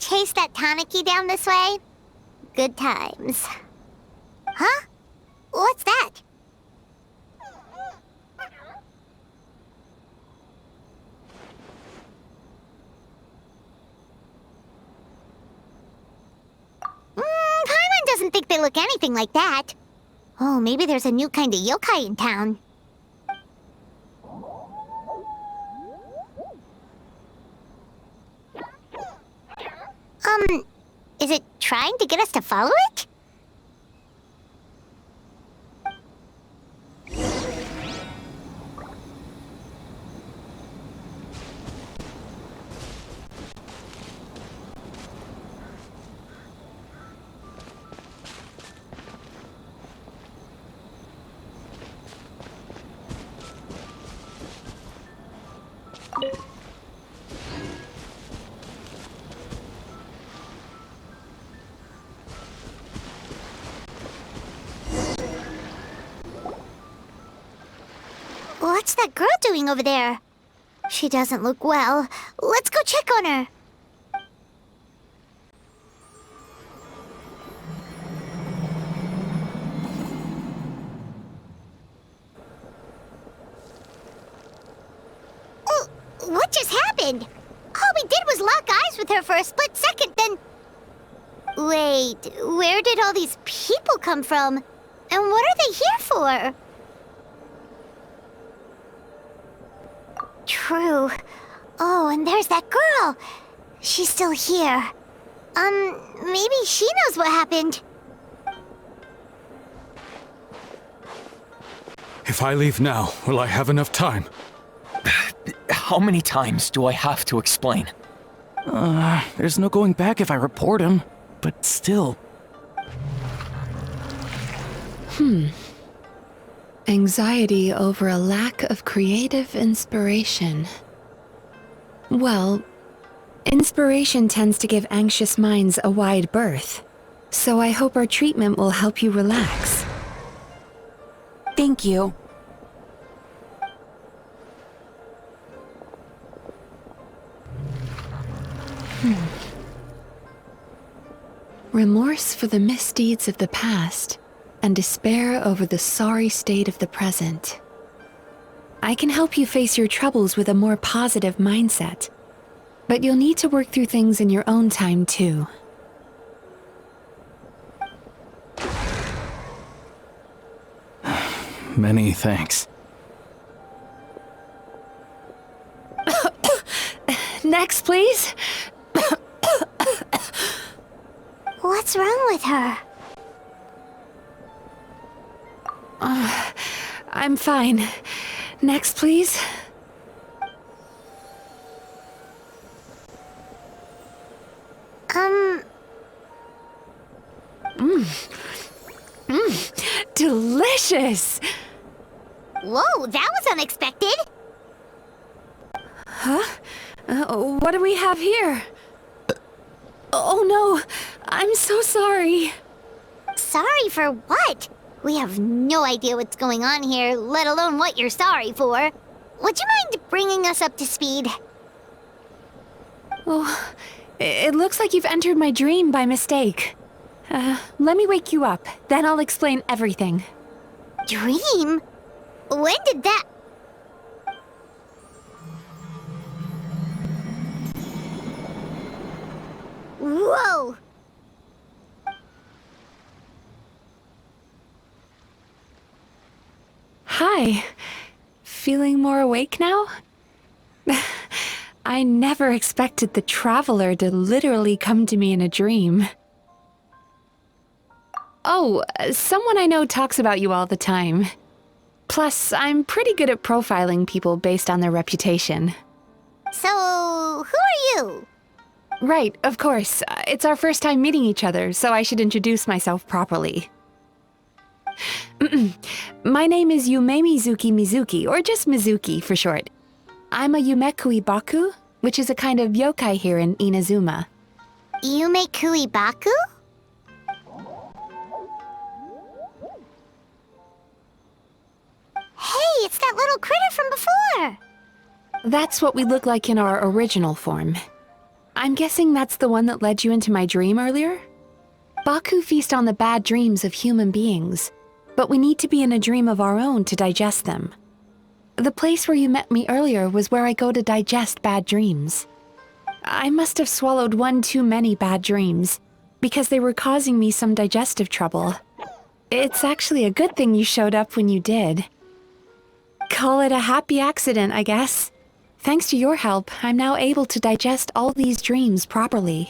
chase that Tanuki down this way? Good times. Huh? What's that? Paimon doesn't think they look anything like that. Oh, maybe there's a new kind of yokai in town. Is it trying to get us to follow it? What's that girl doing over there? She doesn't look well. Let's go check on her. Oh, what just happened? All we did was lock eyes with her for a split second, then... Wait, where did all these people come from? And what are they here for? True. Oh, and there's that girl. She's still here. Maybe she knows what happened. If I leave now, will I have enough time? How many times do I have to explain? There's no going back if I report him. But still. Anxiety over a lack of creative inspiration. Well, inspiration tends to give anxious minds a wide berth, so I hope our treatment will help you relax. Thank you. Remorse for the misdeeds of the past, and despair over the sorry state of the present. I can help you face your troubles with a more positive mindset, but you'll need to work through things in your own time too. Many thanks. Next, please. What's wrong with her? I'm fine. Next, please. Delicious! Whoa, that was unexpected! Huh? What do we have here? Oh no, I'm so sorry. Sorry for what? We have no idea what's going on here, let alone what you're sorry for. Would you mind bringing us up to speed? Oh, it looks like you've entered my dream by mistake. Let me wake you up, then I'll explain everything. Dream? When did that... Whoa! Hi. Feeling more awake now? I never expected the Traveler to literally come to me in a dream. Oh, someone I know talks about you all the time. Plus, I'm pretty good at profiling people based on their reputation. So, who are you? Right, of course. It's our first time meeting each other, so I should introduce myself properly. My name is Yumemizuki Mizuki, or just Mizuki for short. I'm a Yumekuibaku, which is a kind of yokai here in Inazuma. Yumekuibaku? Hey, it's that little critter from before! That's what we look like in our original form. I'm guessing that's the one that led you into my dream earlier? Baku feast on the bad dreams of human beings, but we need to be in a dream of our own to digest them. The place where you met me earlier was where I go to digest bad dreams. I must have swallowed one too many bad dreams, because they were causing me some digestive trouble. It's actually a good thing you showed up when you did. Call it a happy accident, I guess. Thanks to your help, I'm now able to digest all these dreams properly.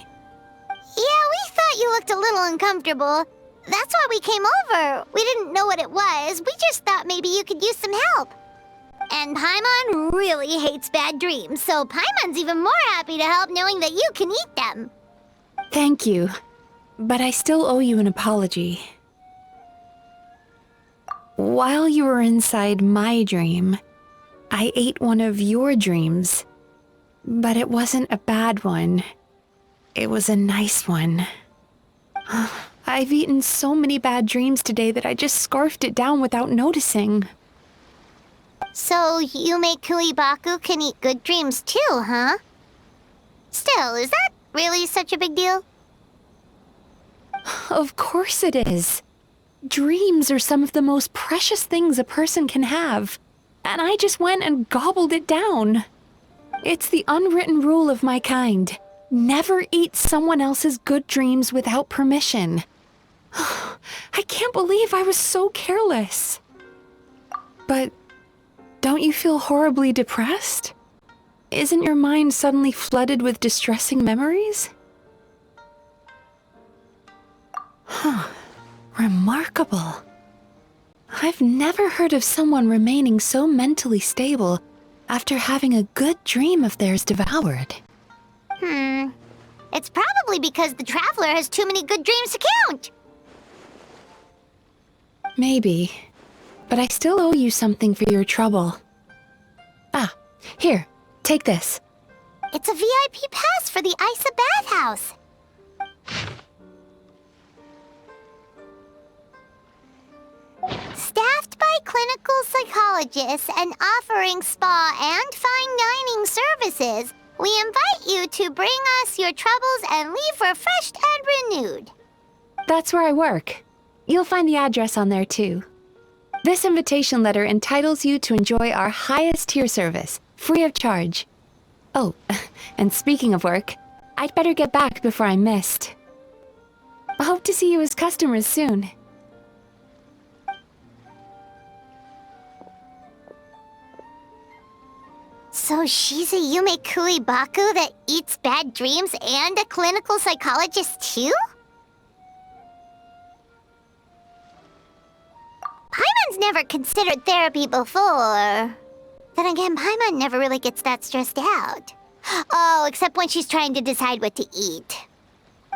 Yeah, we thought you looked a little uncomfortable. That's why we came over. We didn't know what it was. We just thought maybe you could use some help. And Paimon really hates bad dreams, so Paimon's even more happy to help knowing that you can eat them. Thank you, but I still owe you an apology. While you were inside my dream, I ate one of your dreams. But it wasn't a bad one. It was a nice one. I've eaten so many bad dreams today that I just scarfed it down without noticing. So Yumei Baku can eat good dreams too, huh? Still, is that really such a big deal? Of course it is. Dreams are some of the most precious things a person can have, and I just went and gobbled it down. It's the unwritten rule of my kind. Never eat someone else's good dreams without permission. I can't believe I was so careless. But don't you feel horribly depressed? Isn't your mind suddenly flooded with distressing memories? Remarkable. I've never heard of someone remaining so mentally stable after having a good dream of theirs devoured. It's probably because the Traveler has too many good dreams to count. Maybe, but I still owe you something for your trouble. Ah, here, take this. It's a VIP pass for the Isa bathhouse. Staffed by clinical psychologists and offering spa and fine dining services, we invite you to bring us your troubles and leave refreshed and renewed. That's where I work. You'll find the address on there too. This invitation letter entitles you to enjoy our highest tier service, free of charge. Oh, and speaking of work, I'd better get back before I'm missed. I hope to see you as customers soon. So she's a Yumei Baku that eats bad dreams and a clinical psychologist too? Paimon's never considered therapy before. Then again, Paimon never really gets that stressed out. Oh, except when she's trying to decide what to eat.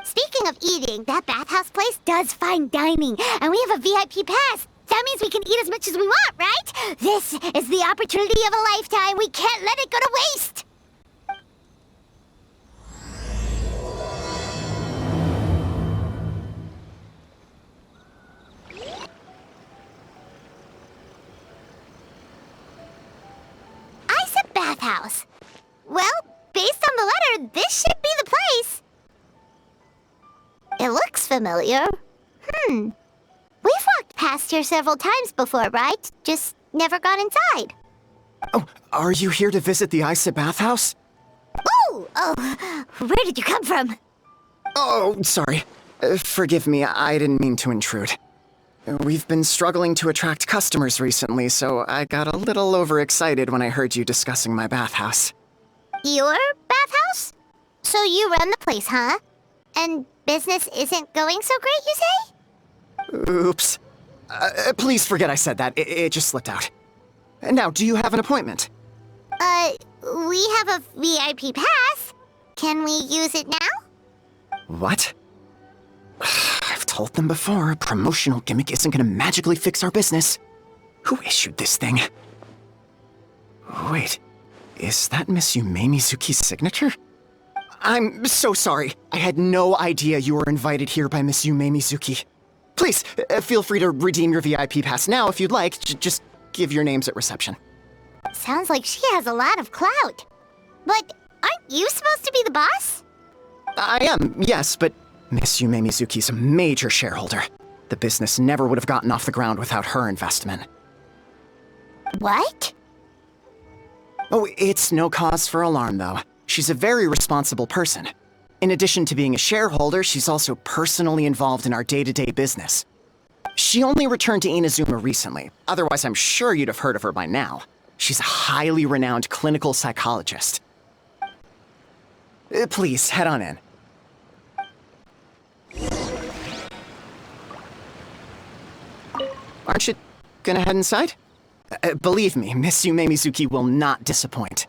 Speaking of eating, that bathhouse place does fine dining, and we have a VIP pass. That means we can eat as much as we want, right? This is the opportunity of a lifetime. We can't let it go to waste. Isa bathhouse. Well, based on the letter, this should be the place. It looks familiar. We've walked past here several times before, right? Just never got inside. Oh, are you here to visit the Isa bathhouse? Oh, where did you come from? Oh, sorry. Forgive me, I didn't mean to intrude. We've been struggling to attract customers recently, so I got a little overexcited when I heard you discussing my bathhouse. Your bathhouse? So you run the place, huh? And business isn't going so great, you say? Oops. Please forget I said that. It just slipped out. Now, do you have an appointment? We have a VIP pass. Can we use it now? What? I've told them before, a promotional gimmick isn't gonna magically fix our business. Who issued this thing? Wait, is that Miss Yumemizuki's signature? I'm so sorry. I had no idea you were invited here by Miss Yumemizuki. Please, feel free to redeem your VIP pass now if you'd like. Just give your names at reception. Sounds like she has a lot of clout. But aren't you supposed to be the boss? I am, yes, but Miss Yumemizuki's a major shareholder. The business never would have gotten off the ground without her investment. What? Oh, it's no cause for alarm, though. She's a very responsible person. In addition to being a shareholder, she's also personally involved in our day-to-day business. She only returned to Inazuma recently, otherwise I'm sure you'd have heard of her by now. She's a highly renowned clinical psychologist. Please, head on in. Aren't you gonna head inside? Believe me, Miss Yumemizuki will not disappoint.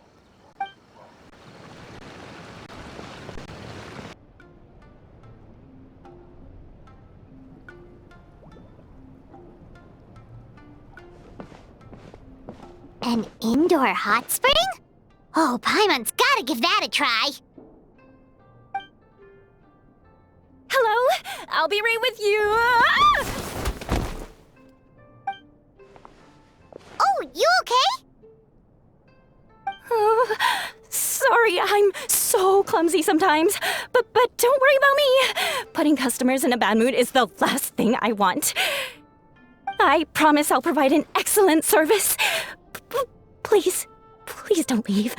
An indoor hot spring? Oh, Paimon's gotta give that a try. Hello? I'll be right with you. Ah! Oh, you okay? Oh, sorry, I'm so clumsy sometimes. But don't worry about me. Putting customers in a bad mood is the last thing I want. I promise I'll provide an excellent service. Please don't leave.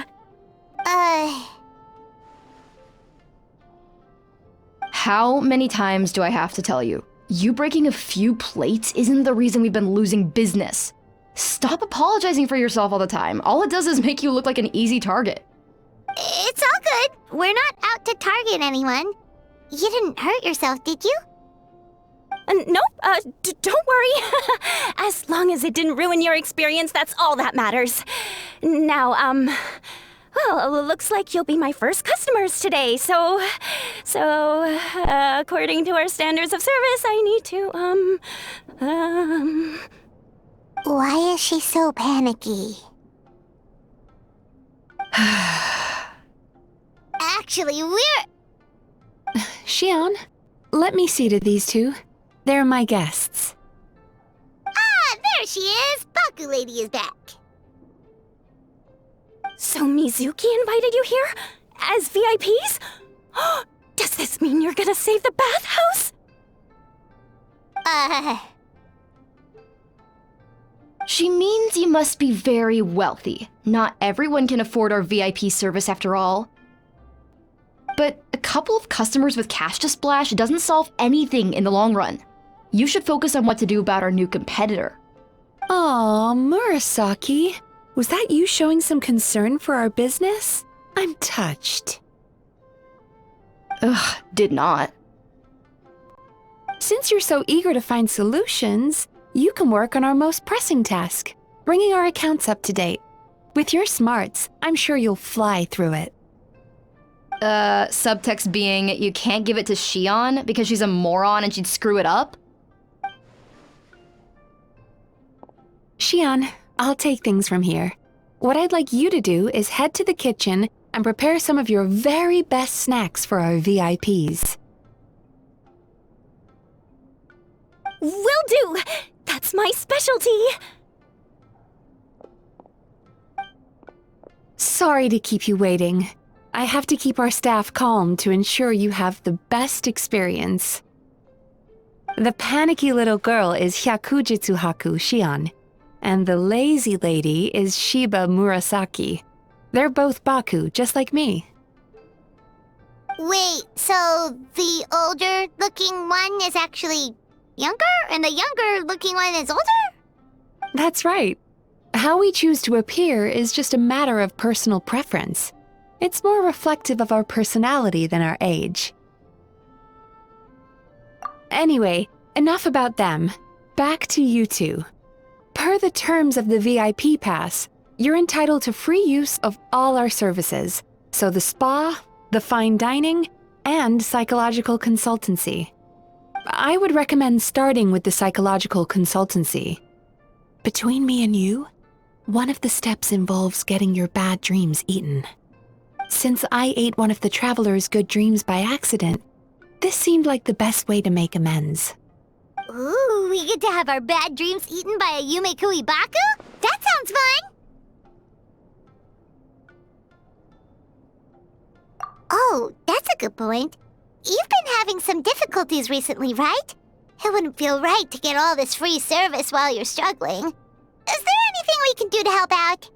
How many times do I have to tell you? You breaking a few plates isn't the reason we've been losing business. Stop apologizing for yourself all the time. All it does is make you look like an easy target. It's all good. We're not out to target anyone. You didn't hurt yourself, did you? Nope, don't worry. As long as it didn't ruin your experience, that's all that matters. Now, well, looks like you'll be my first customers today, so, according to our standards of service, I need to, Why is she so panicky? Actually, we're... Xion, let me see to these two. They're my guests. Ah, there she is! Baku Lady is back. So Mizuki invited you here? As VIPs? Does this mean you're gonna save the bathhouse? She means you must be very wealthy. Not everyone can afford our VIP service after all. But a couple of customers with cash to splash doesn't solve anything in the long run. You should focus on what to do about our new competitor. Aw, Murasaki. Was that you showing some concern for our business? I'm touched. Ugh, did not. Since you're so eager to find solutions, you can work on our most pressing task, bringing our accounts up to date. With your smarts, I'm sure you'll fly through it. Subtext being, you can't give it to Xion because she's a moron and she'd screw it up? Xion, I'll take things from here. What I'd like you to do is head to the kitchen and prepare some of your very best snacks for our VIPs. Will do! That's my specialty! Sorry to keep you waiting. I have to keep our staff calm to ensure you have the best experience. The panicky little girl is Hyakujitsu Haku Xion, and the lazy lady is Shiba Murasaki. They're both Baku, just like me. Wait, so the older-looking one is actually younger, and the younger-looking one is older? That's right. How we choose to appear is just a matter of personal preference. It's more reflective of our personality than our age. Anyway, enough about them. Back to you two. Per the terms of the VIP pass, you're entitled to free use of all our services, so the spa, the fine dining, and psychological consultancy. I would recommend starting with the psychological consultancy. Between me and you, one of the steps involves getting your bad dreams eaten. Since I ate one of the traveler's good dreams by accident, this seemed like the best way to make amends. Ooh, we get to have our bad dreams eaten by a Yumekui Baku? That sounds fun! Oh, that's a good point. You've been having some difficulties recently, right? It wouldn't feel right to get all this free service while you're struggling. Is there anything we can do to help out?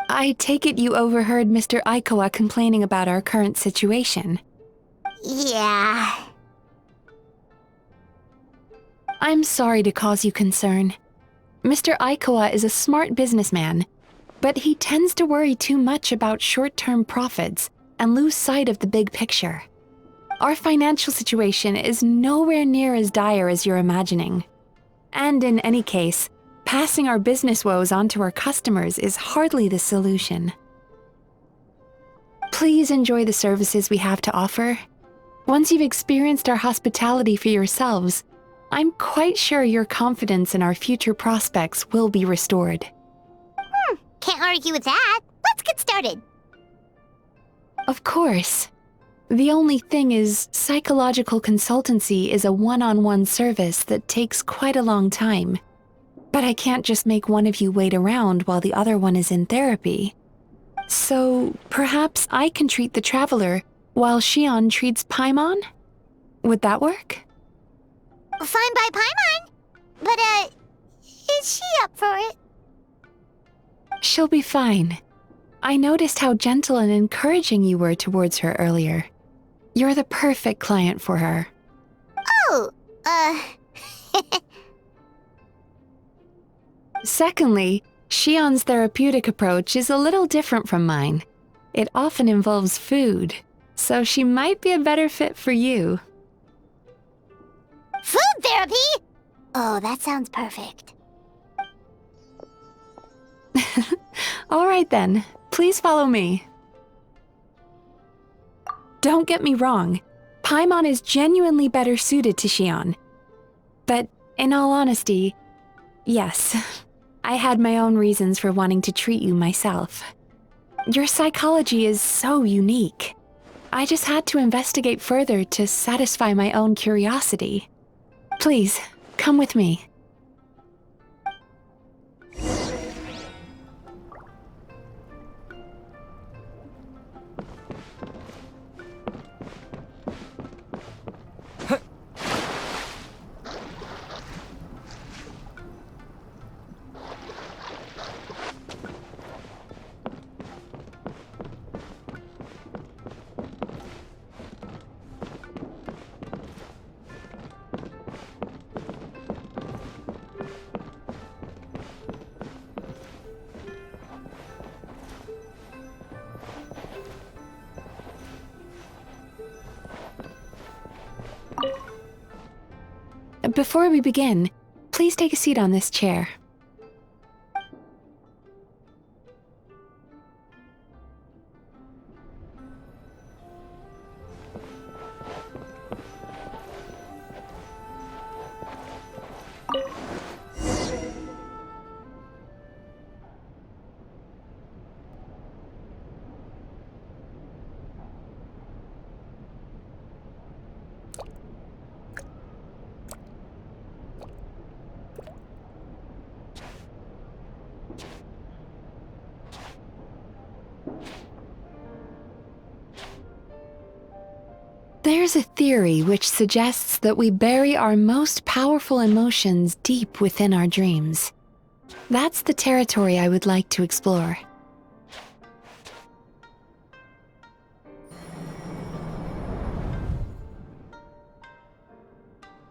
I take it you overheard Mr. Aikawa complaining about our current situation. Yeah. I'm sorry to cause you concern. Mr. Aikawa is a smart businessman, but he tends to worry too much about short-term profits and lose sight of the big picture. Our financial situation is nowhere near as dire as you're imagining. And in any case, passing our business woes on to our customers is hardly the solution. Please enjoy the services we have to offer. Once you've experienced our hospitality for yourselves, I'm quite sure your confidence in our future prospects will be restored. Can't argue with that. Let's get started. Of course. The only thing is, psychological consultancy is a one-on-one service that takes quite a long time. But I can't just make one of you wait around while the other one is in therapy. So, perhaps I can treat the traveler while Shion treats Paimon? Would that work? Fine by Paimon. But, is she up for it? She'll be fine. I noticed how gentle and encouraging you were towards her earlier. You're the perfect client for her. Oh, Secondly, Shion's therapeutic approach is a little different from mine. It often involves food, so she might be a better fit for you. food therapy? Oh, that sounds perfect. All right then, please follow me. Don't get me wrong, Paimon is genuinely better suited to Shion. But in all honesty, yes, I had my own reasons for wanting to treat you myself. Your psychology is so unique. I just had to investigate further to satisfy my own curiosity. Please, come with me. Before we begin, please take a seat on this chair. There's a theory which suggests that we bury our most powerful emotions deep within our dreams. That's the territory I would like to explore.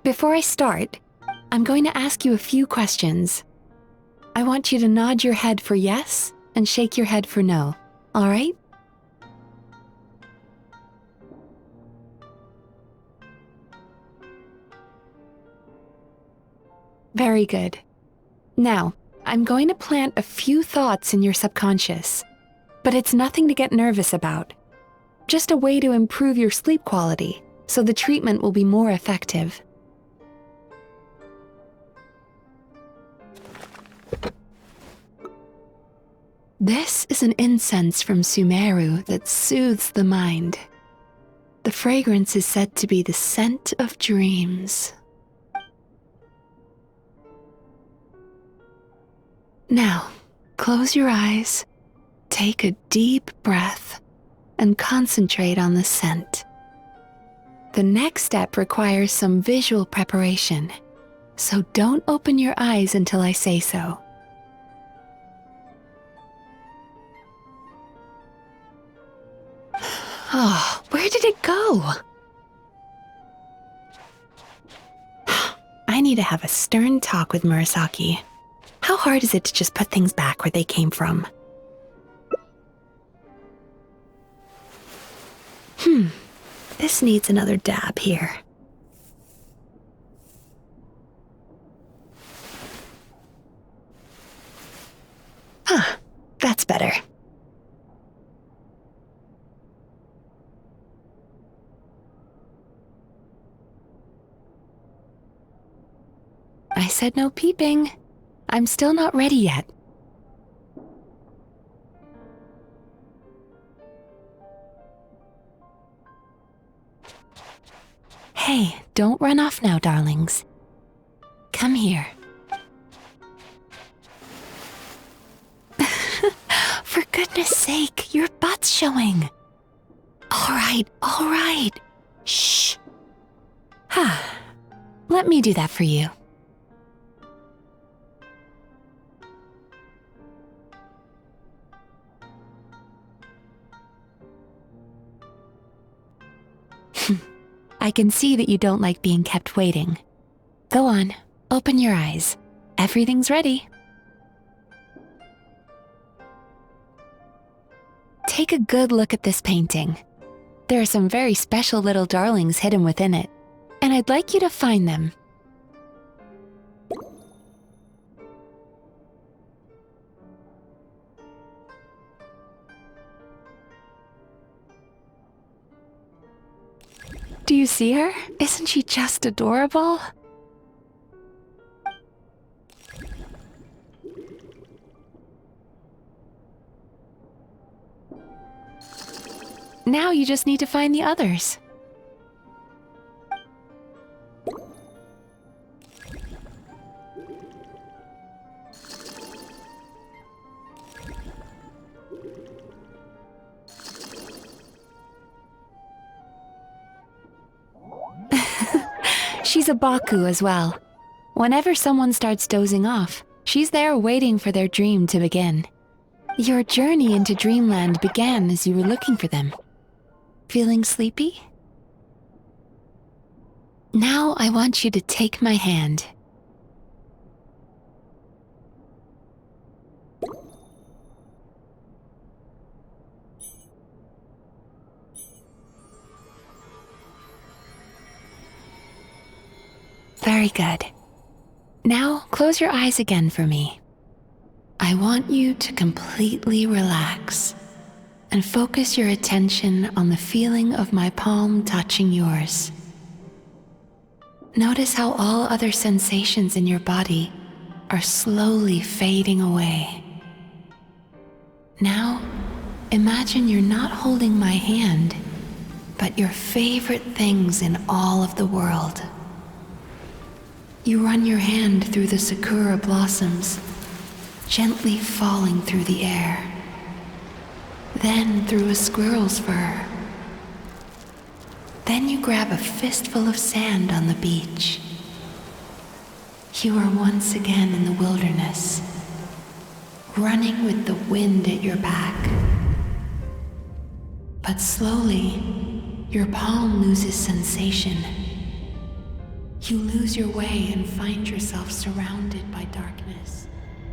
Before I start, I'm going to ask you a few questions. I want you to nod your head for yes and shake your head for no, all right? Very good. Now, I'm going to plant a few thoughts in your subconscious, but it's nothing to get nervous about. Just a way to improve your sleep quality, so the treatment will be more effective. This is an incense from Sumeru that soothes the mind. The fragrance is said to be the scent of dreams. Now, close your eyes, take a deep breath, and concentrate on the scent. The next step requires some visual preparation, so don't open your eyes until I say so. Oh, where did it go? I need to have a stern talk with Murasaki. How hard is it to just put things back where they came from? This needs another dab here. That's better. I said no peeping. I'm still not ready yet. Hey, don't run off now, darlings. Come here. For goodness sake, your butt's showing. All right. Shh. Let me do that for you. I can see that you don't like being kept waiting. Go on, open your eyes. Everything's ready. Take a good look at this painting. There are some very special little darlings hidden within it, and I'd like you to find them. Do you see her? Isn't she just adorable? Now you just need to find the others. She's a Baku as well. Whenever someone starts dozing off, she's there waiting for their dream to begin. Your journey into Dreamland began as you were looking for them. Feeling sleepy? Now I want you to take my hand. Very good. Now close your eyes again for me. I want you to completely relax and focus your attention on the feeling of my palm touching yours. Notice how all other sensations in your body are slowly fading away. Now, imagine you're not holding my hand, but your favorite things in all of the world. You run your hand through the sakura blossoms, gently falling through the air. Then through a squirrel's fur. Then you grab a fistful of sand on the beach. You are once again in the wilderness, running with the wind at your back. But slowly, your palm loses sensation. You lose your way and find yourself surrounded by darkness.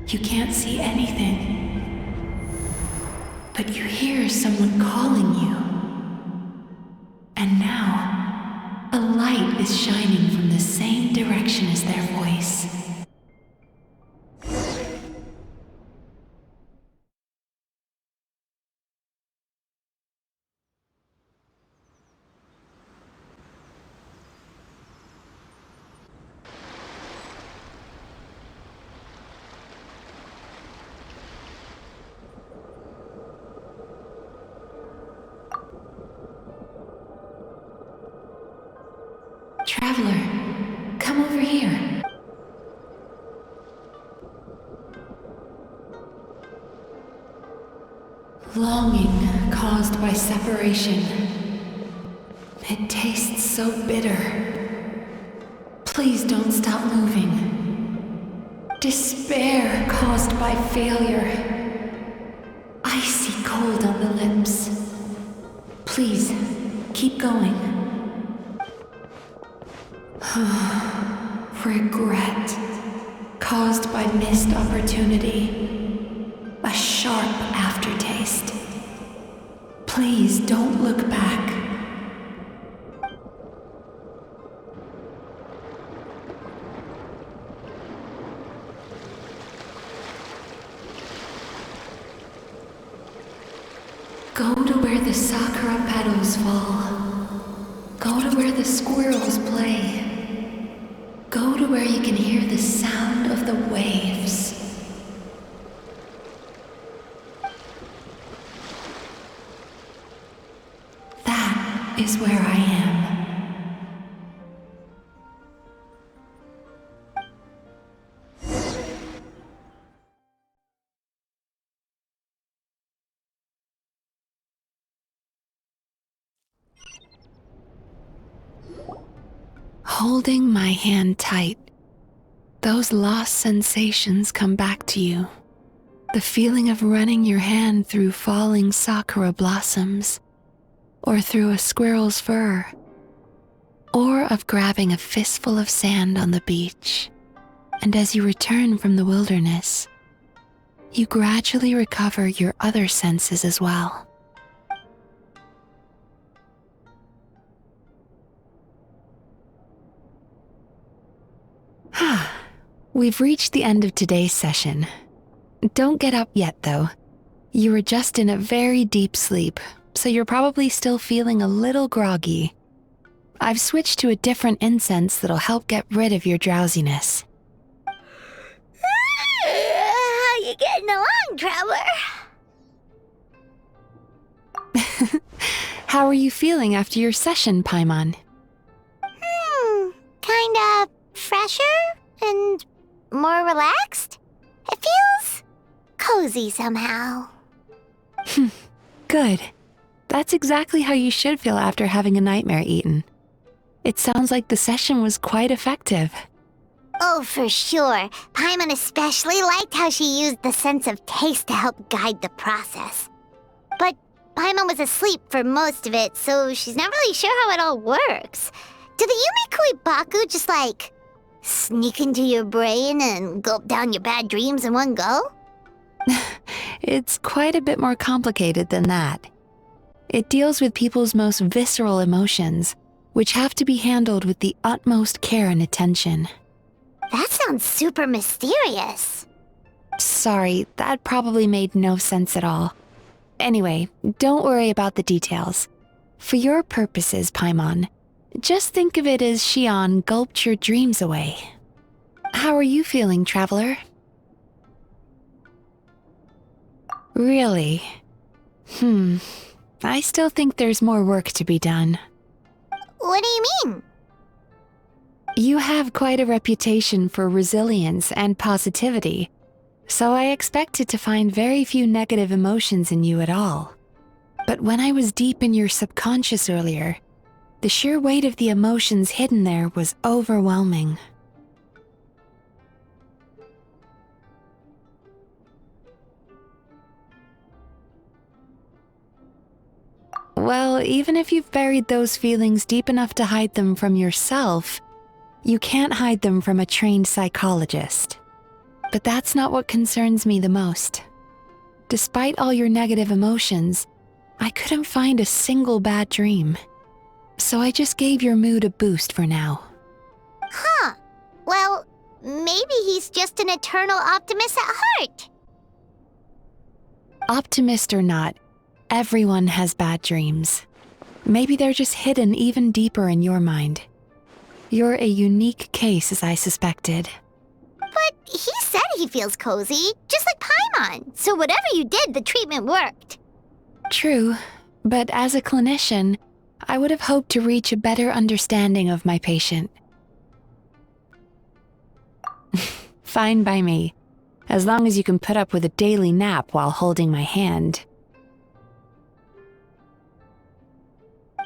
You can't see anything. But you hear someone calling you. And now, a light is shining from the same direction as their voice. Traveler, come over here. Longing caused by separation. It tastes so bitter. Please don't stop moving. Despair caused by failure. Icy cold on the lips. Please, keep going. Regret caused by missed opportunity. A sharp aftertaste. Please don't look back. Go to where the sakura petals fall. Go to where the squirrels play. Go to where you can hear the sound of the waves. That is where I am. Holding my hand tight, those lost sensations come back to you. The feeling of running your hand through falling sakura blossoms, or through a squirrel's fur, or of grabbing a fistful of sand on the beach. And as you return from the wilderness, you gradually recover your other senses as well. We've reached the end of today's session. Don't get up yet, though. You were just in a very deep sleep, so you're probably still feeling a little groggy. I've switched to a different incense that'll help get rid of your drowsiness. How you getting along, Traveler? How are you feeling after your session, Paimon? Kinda fresher and more relaxed. It feels cozy somehow. Good. That's exactly how you should feel after having a nightmare eaten. It sounds like the session was quite effective. Oh, for sure. Paimon especially liked how she used the sense of taste to help guide the process. But Paimon was asleep for most of it, so she's not really sure how it all works. Do the Yumikui Baku just sneak into your brain and gulp down your bad dreams in one go? It's quite a bit more complicated than that. It deals with people's most visceral emotions, which have to be handled with the utmost care and attention. That sounds super mysterious. Sorry, that probably made no sense at all. Anyway, don't worry about the details. For your purposes, Paimon, just think of it as Xion gulped your dreams away. How are you feeling, Traveler? Really? I still think there's more work to be done. What do you mean? You have quite a reputation for resilience and positivity, so I expected to find very few negative emotions in you at all. But when I was deep in your subconscious earlier, the sheer weight of the emotions hidden there was overwhelming. Well, even if you've buried those feelings deep enough to hide them from yourself, you can't hide them from a trained psychologist. But that's not what concerns me the most. Despite all your negative emotions, I couldn't find a single bad dream. So I just gave your mood a boost for now. Huh. Well, maybe he's just an eternal optimist at heart. Optimist or not, everyone has bad dreams. Maybe they're just hidden even deeper in your mind. You're a unique case, as I suspected. But he said he feels cozy, just like Paimon. So whatever you did, the treatment worked. True, but as a clinician, I would have hoped to reach a better understanding of my patient. Fine by me, as long as you can put up with a daily nap while holding my hand.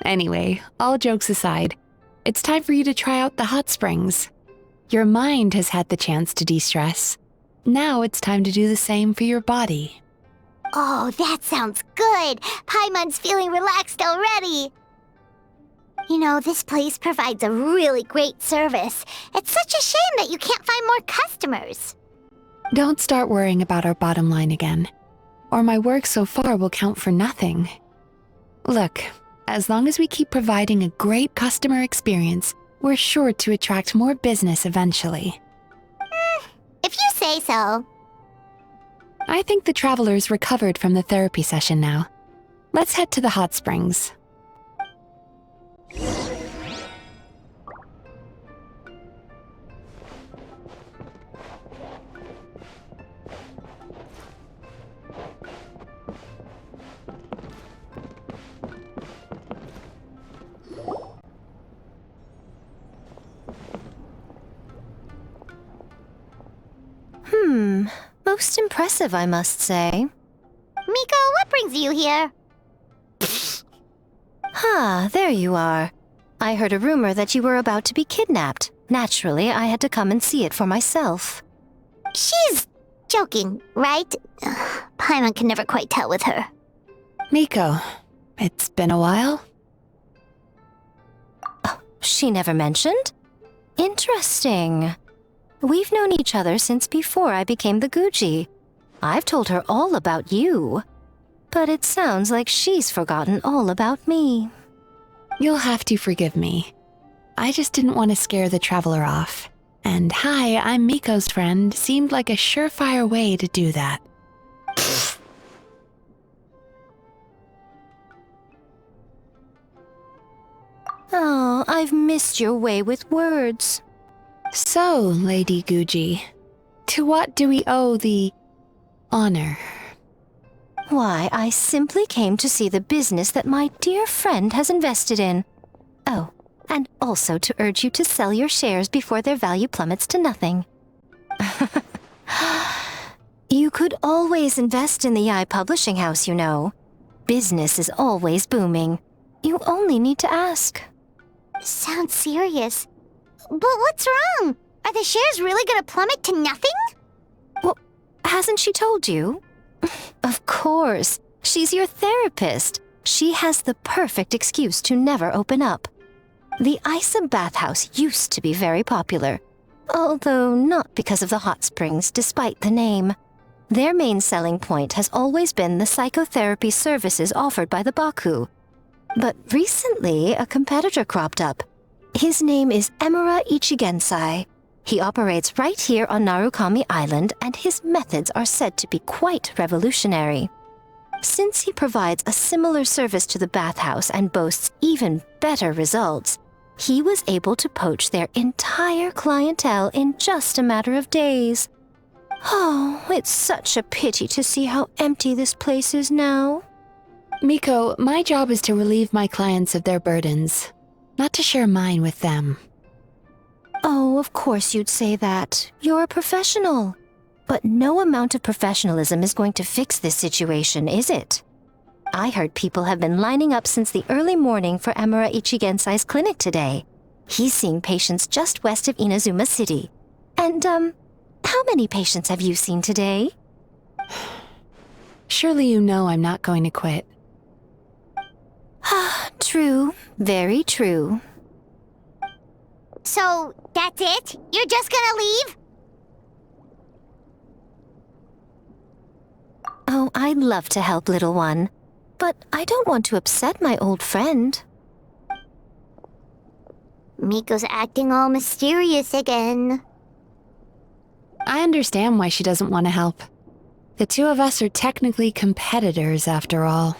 Anyway, all jokes aside, it's time for you to try out the hot springs. Your mind has had the chance to de-stress. Now it's time to do the same for your body. Oh, that sounds good. Paimon's feeling relaxed already. You know, this place provides a really great service. It's such a shame that you can't find more customers. Don't start worrying about our bottom line again, or my work so far will count for nothing. Look, as long as we keep providing a great customer experience, we're sure to attract more business eventually. If you say so. I think the traveler's recovered from the therapy session now. Let's head to the hot springs. Most impressive, I must say. Miko, what brings you here? There you are. I heard a rumor that you were about to be kidnapped. Naturally, I had to come and see it for myself. She's joking, right? Paimon can never quite tell with her. Miko, it's been a while. She never mentioned? Interesting. We've known each other since before I became the Guji. I've told her all about you. But it sounds like she's forgotten all about me. You'll have to forgive me. I just didn't want to scare the traveler off. And hi, I'm Miko's friend seemed like a surefire way to do that. Oh, I've missed your way with words. So, Lady Guji, to what do we owe the honor? Why, I simply came to see the business that my dear friend has invested in. Oh, and also to urge you to sell your shares before their value plummets to nothing. You could always invest in the Yai Publishing House, you know. Business is always booming. You only need to ask. Sounds serious. But what's wrong? Are the shares really gonna plummet to nothing? Well, hasn't she told you? Of course. She's your therapist. She has the perfect excuse to never open up. The Isa bathhouse used to be very popular, although not because of the hot springs, despite the name. Their main selling point has always been the psychotherapy services offered by the Baku. But recently, a competitor cropped up. His name is Emura Ichigensai. He operates right here on Narukami Island, and his methods are said to be quite revolutionary. Since he provides a similar service to the bathhouse and boasts even better results, he was able to poach their entire clientele in just a matter of days. Oh, it's such a pity to see how empty this place is now. Miko, my job is to relieve my clients of their burdens, not to share mine with them. Oh, of course you'd say that. You're a professional. But no amount of professionalism is going to fix this situation, is it? I heard people have been lining up since the early morning for Emura Ichigensai's clinic today. He's seeing patients just west of Inazuma City. And, how many patients have you seen today? Surely you know I'm not going to quit. True. Very true. So, that's it? You're just gonna leave? Oh, I'd love to help, little one. But I don't want to upset my old friend. Miko's acting all mysterious again. I understand why she doesn't want to help. The two of us are technically competitors, after all.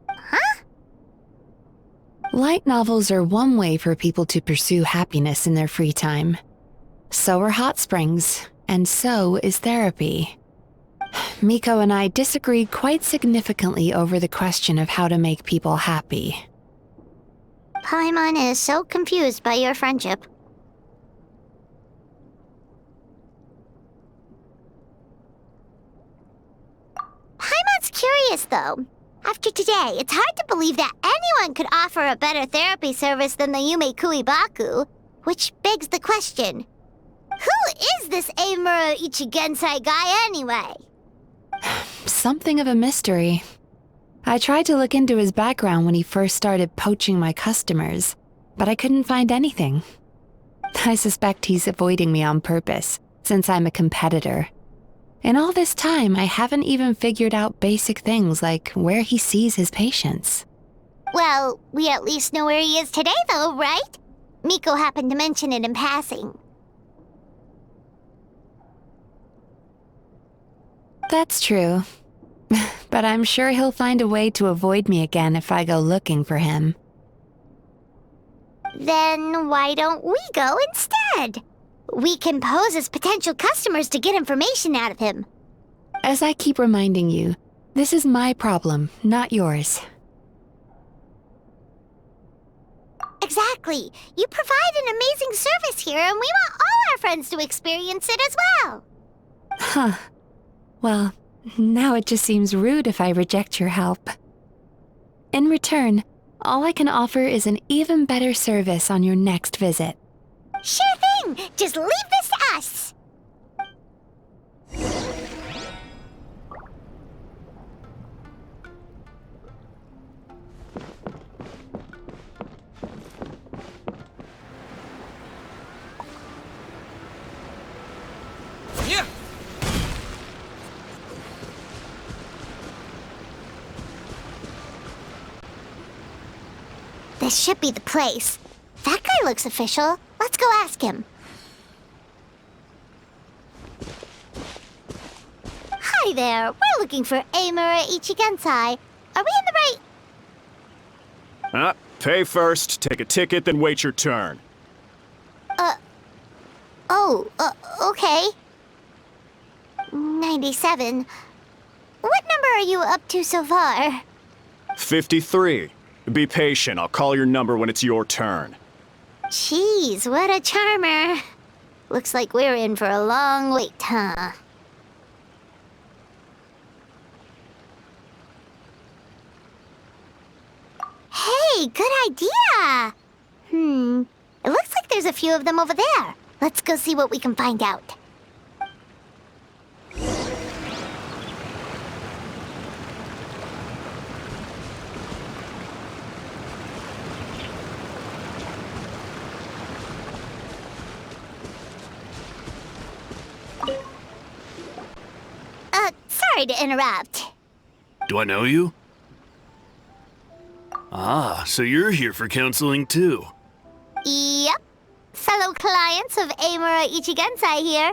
Huh? Light novels are one way for people to pursue happiness in their free time. So are hot springs, and so is therapy. Miko and I disagreed quite significantly over the question of how to make people happy. Paimon is so confused by your friendship. Paimon's curious, though. After today, it's hard to believe that anyone could offer a better therapy service than the Yumemizuki, which begs the question, who is this Amura Ichigensai guy anyway? Something of a mystery. I tried to look into his background when he first started poaching my customers, but I couldn't find anything. I suspect he's avoiding me on purpose, since I'm a competitor. In all this time, I haven't even figured out basic things like where he sees his patients. Well, we at least know where he is today, though, right? Miko happened to mention it in passing. That's true. But I'm sure he'll find a way to avoid me again if I go looking for him. Then why don't we go instead? We can pose as potential customers to get information out of him. As I keep reminding you, this is my problem, not yours. Exactly. You provide an amazing service here, and we want all our friends to experience it as well. Huh. Well, now it just seems rude if I reject your help. In return, all I can offer is an even better service on your next visit. Sure thing! Just leave this to us! Yeah. This should be the place. That guy looks official. Let's go ask him. Hi there. We're looking for Amura Ichigensai. Are we in the right... Pay first, take a ticket, then wait your turn. Okay. 97. What number are you up to so far? 53. Be patient, I'll call your number when it's your turn. Jeez, what a charmer. Looks like we're in for a long wait, huh? Hey, good idea! It looks like there's a few of them over there. Let's go see what we can find out. Sorry to interrupt. Do I know you? Ah, so you're here for counseling too. Yep. Fellow clients of Amura Ichigensai here.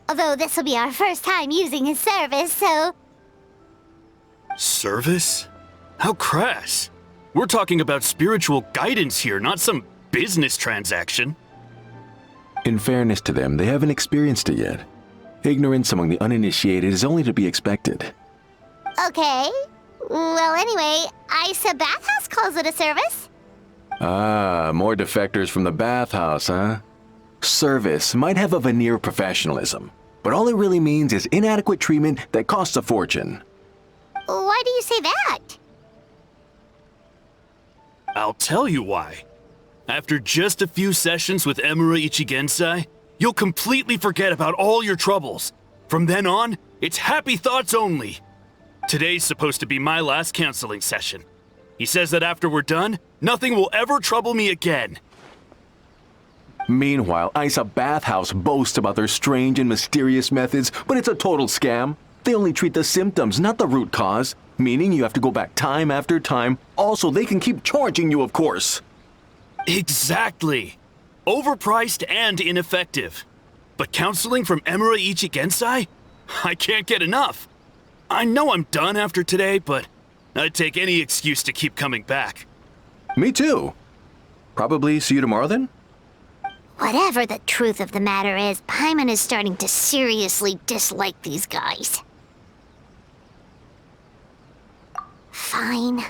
Although this will be our first time using his service, so... Service? How crass. We're talking about spiritual guidance here, not some business transaction. In fairness to them, they haven't experienced it yet. Ignorance among the uninitiated is only to be expected. Okay. Well, anyway, Isa Bathhouse calls it a service. Ah, more defectors from the bathhouse, huh? Service might have a veneer of professionalism, but all it really means is inadequate treatment that costs a fortune. Why do you say that? I'll tell you why. After just a few sessions with Amura Ichigensai, you'll completely forget about all your troubles. From then on, it's happy thoughts only. Today's supposed to be my last counseling session. He says that after we're done, nothing will ever trouble me again. Meanwhile, Isa Bathhouse boasts about their strange and mysterious methods, but it's a total scam. They only treat the symptoms, not the root cause, meaning you have to go back time after time. Also, they can keep charging you, of course. Exactly. Overpriced and ineffective. But counseling from Amura Ichigensai? I can't get enough. I know I'm done after today, but I'd take any excuse to keep coming back. Me too. Probably see you tomorrow then? Whatever the truth of the matter is, Paimon is starting to seriously dislike these guys. Fine.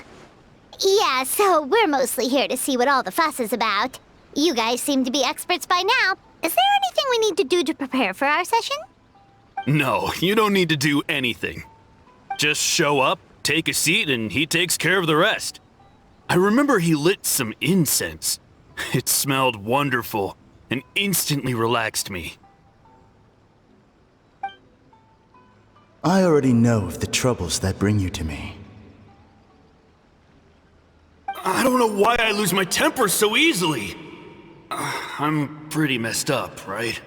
Yeah, so we're mostly here to see what all the fuss is about. You guys seem to be experts by now. Is there anything we need to do to prepare for our session? No, you don't need to do anything. Just show up, take a seat and he takes care of the rest. I remember he lit some incense. It smelled wonderful and instantly relaxed me. I already know of the troubles that bring you to me. I don't know why I lose my temper so easily. I'm pretty messed up, right?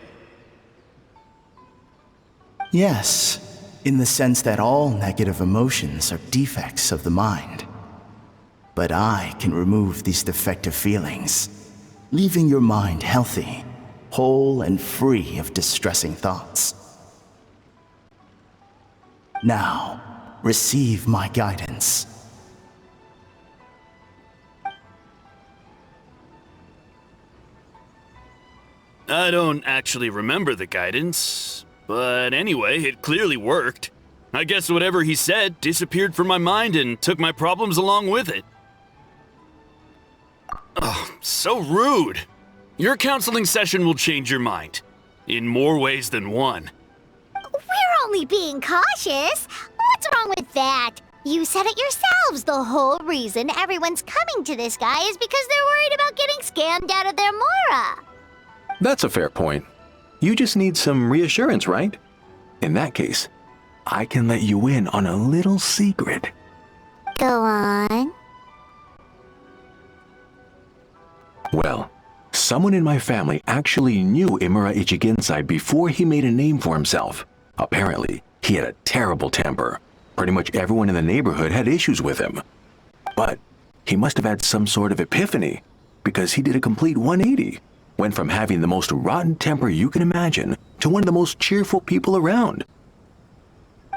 Yes, in the sense that all negative emotions are defects of the mind. But I can remove these defective feelings, leaving your mind healthy, whole and free of distressing thoughts. Now, receive my guidance. I don't actually remember the guidance, but anyway, it clearly worked. I guess whatever he said disappeared from my mind and took my problems along with it. Oh, so rude. Your counseling session will change your mind. In more ways than one. We're only being cautious. What's wrong with that? You said it yourselves. The whole reason everyone's coming to this guy is because they're worried about getting scammed out of their Mora. That's a fair point. You just need some reassurance, right? In that case, I can let you in on a little secret. Go on. Well, someone in my family actually knew Imura Ichigensai before he made a name for himself. Apparently, he had a terrible temper. Pretty much everyone in the neighborhood had issues with him. But he must have had some sort of epiphany, because he did a complete 180. Went from having the most rotten temper you can imagine to one of the most cheerful people around.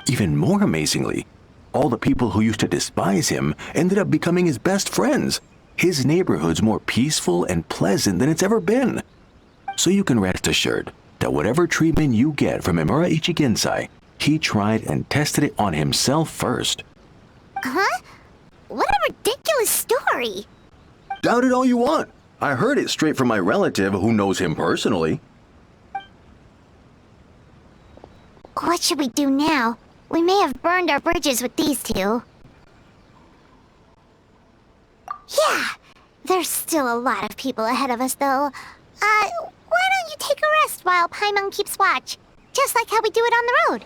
Even more amazingly, all the people who used to despise him ended up becoming his best friends. His neighborhood's more peaceful and pleasant than it's ever been. So you can rest assured that whatever treatment you get from Imura Ichigensai, he tried and tested it on himself first. Huh? What a ridiculous story. Doubt it all you want. I heard it straight from my relative who knows him personally. What should we do now? We may have burned our bridges with these two. Yeah, there's still a lot of people ahead of us, though. Why don't you take a rest while Paimon keeps watch? Just like how we do it on the road.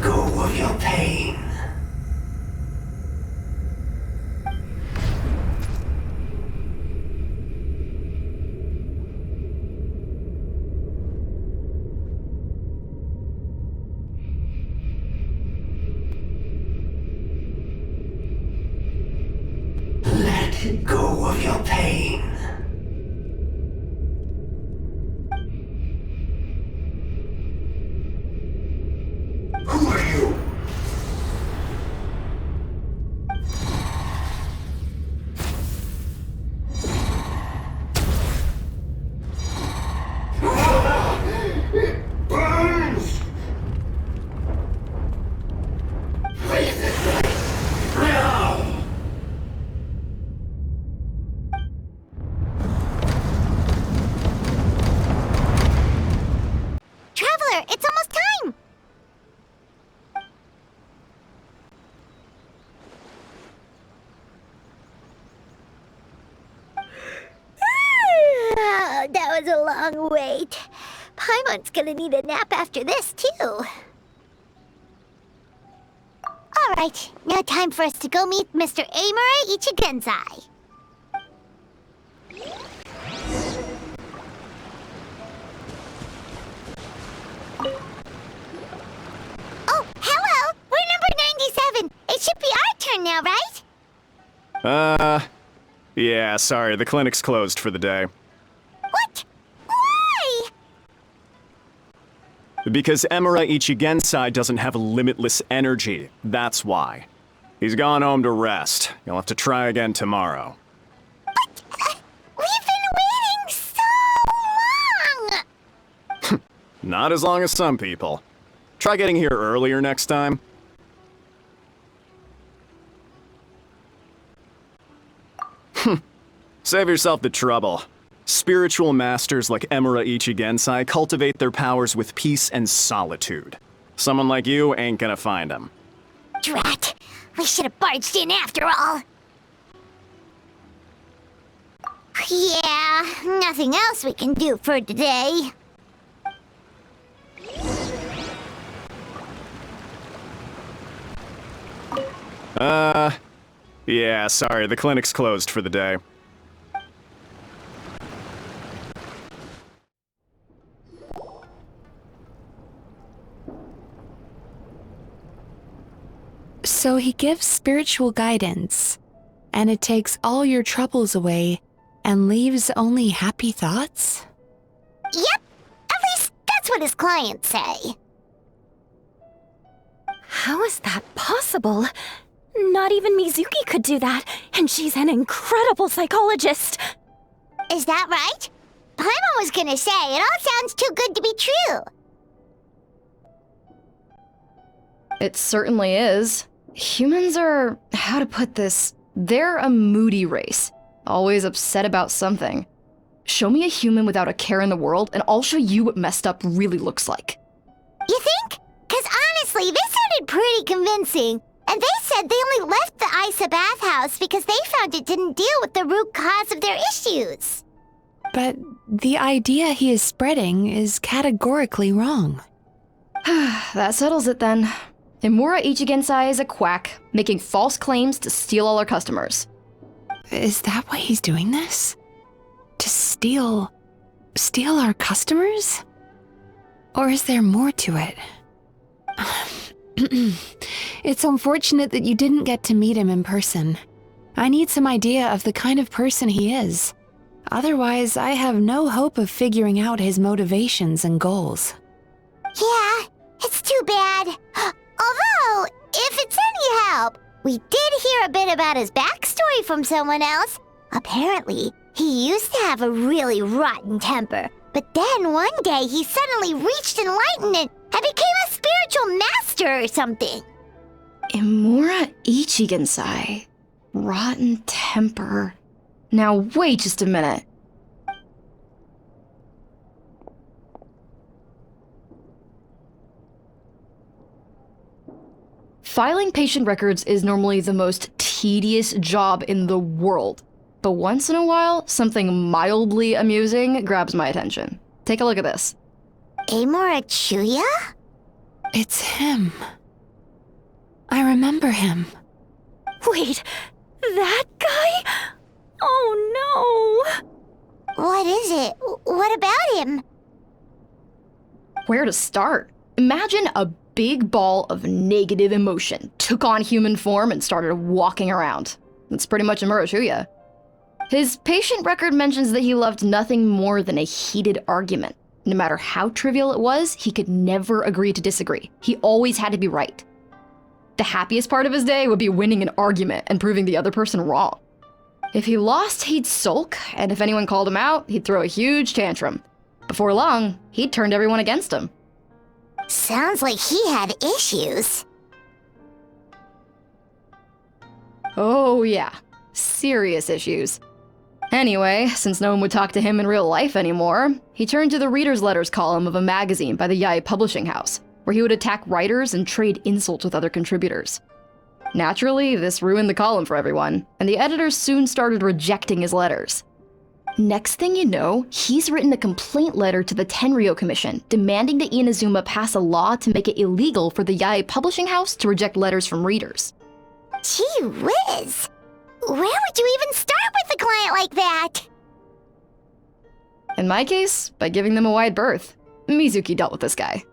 Go of your pain. Let go of your pain. Who are you? It burns! Leave this place now! Traveler, it's almost time! That was a long wait. Paimon's gonna need a nap after this, too. Alright, now time for us to go meet Mr. Imura Ichigensai. Oh, hello! We're number 97! It should be our turn now, right? Yeah, sorry, the clinic's closed for the day. What? Why? Because Imura Ichigensai doesn't have limitless energy, that's why. He's gone home to rest. You'll have to try again tomorrow. But, we've been waiting so Not as long as some people. Try getting here earlier next time. Save yourself the trouble. Spiritual masters like Emura Ichigensai cultivate their powers with peace and solitude. Someone like you ain't gonna find them. Drat! We should have barged in after all. Yeah, nothing else we can do for today. Yeah, sorry, the clinic's closed for the day. So he gives spiritual guidance, and it takes all your troubles away and leaves only happy thoughts? Yep, at least that's what his clients say. How is that possible? Not even Mizuki could do that, and she's an incredible psychologist. Is that right? Paimon was gonna say, it all sounds too good to be true. It certainly is. Humans are, how to put this, they're a moody race. Always upset about something. Show me a human without a care in the world, and I'll show you what messed up really looks like. You think? Because honestly, this sounded pretty convincing. And they said they only left the Isa bathhouse because they found it didn't deal with the root cause of their issues. But the idea he is spreading is categorically wrong. That settles it then. Emura Ichigensai is a quack, making false claims to steal all our customers. Is that why he's doing this? To steal our customers? Or is there more to it? It's unfortunate that you didn't get to meet him in person. I need some idea of the kind of person he is. Otherwise, I have no hope of figuring out his motivations and goals. Yeah, it's too bad. Although, if it's any help, we did hear a bit about his backstory from someone else. Apparently, he used to have a really rotten temper, but then one day he suddenly reached enlightenment and became a spiritual master or something. Emura Ichigensai. Rotten temper. Now wait just a minute. Filing patient records is normally the most tedious job in the world. But once in a while, something mildly amusing grabs my attention. Take a look at this. Emura Chuya? It's him. I remember him. Wait, that guy? Oh no! What is it? What about him? Where to start? Imagine a big ball of negative emotion took on human form and started walking around. That's pretty much Emura Chuya. His patient record mentions that he loved nothing more than a heated argument. No matter how trivial it was, he could never agree to disagree. He always had to be right. The happiest part of his day would be winning an argument and proving the other person wrong. If he lost, he'd sulk, and if anyone called him out, he'd throw a huge tantrum. Before long, he'd turned everyone against him. Sounds like he had issues. Oh yeah, serious issues. Anyway, since no one would talk to him in real life anymore, he turned to the reader's letters column of a magazine by the Yae Publishing House, where he would attack writers and trade insults with other contributors. Naturally, this ruined the column for everyone, and the editors soon started rejecting his letters. Next thing you know, he's written a complaint letter to the Tenryou Commission, demanding that Inazuma pass a law to make it illegal for the Yae Publishing House to reject letters from readers. Gee whiz! Where would you even start with a client like that? In my case, by giving them a wide berth. Mizuki dealt with this guy.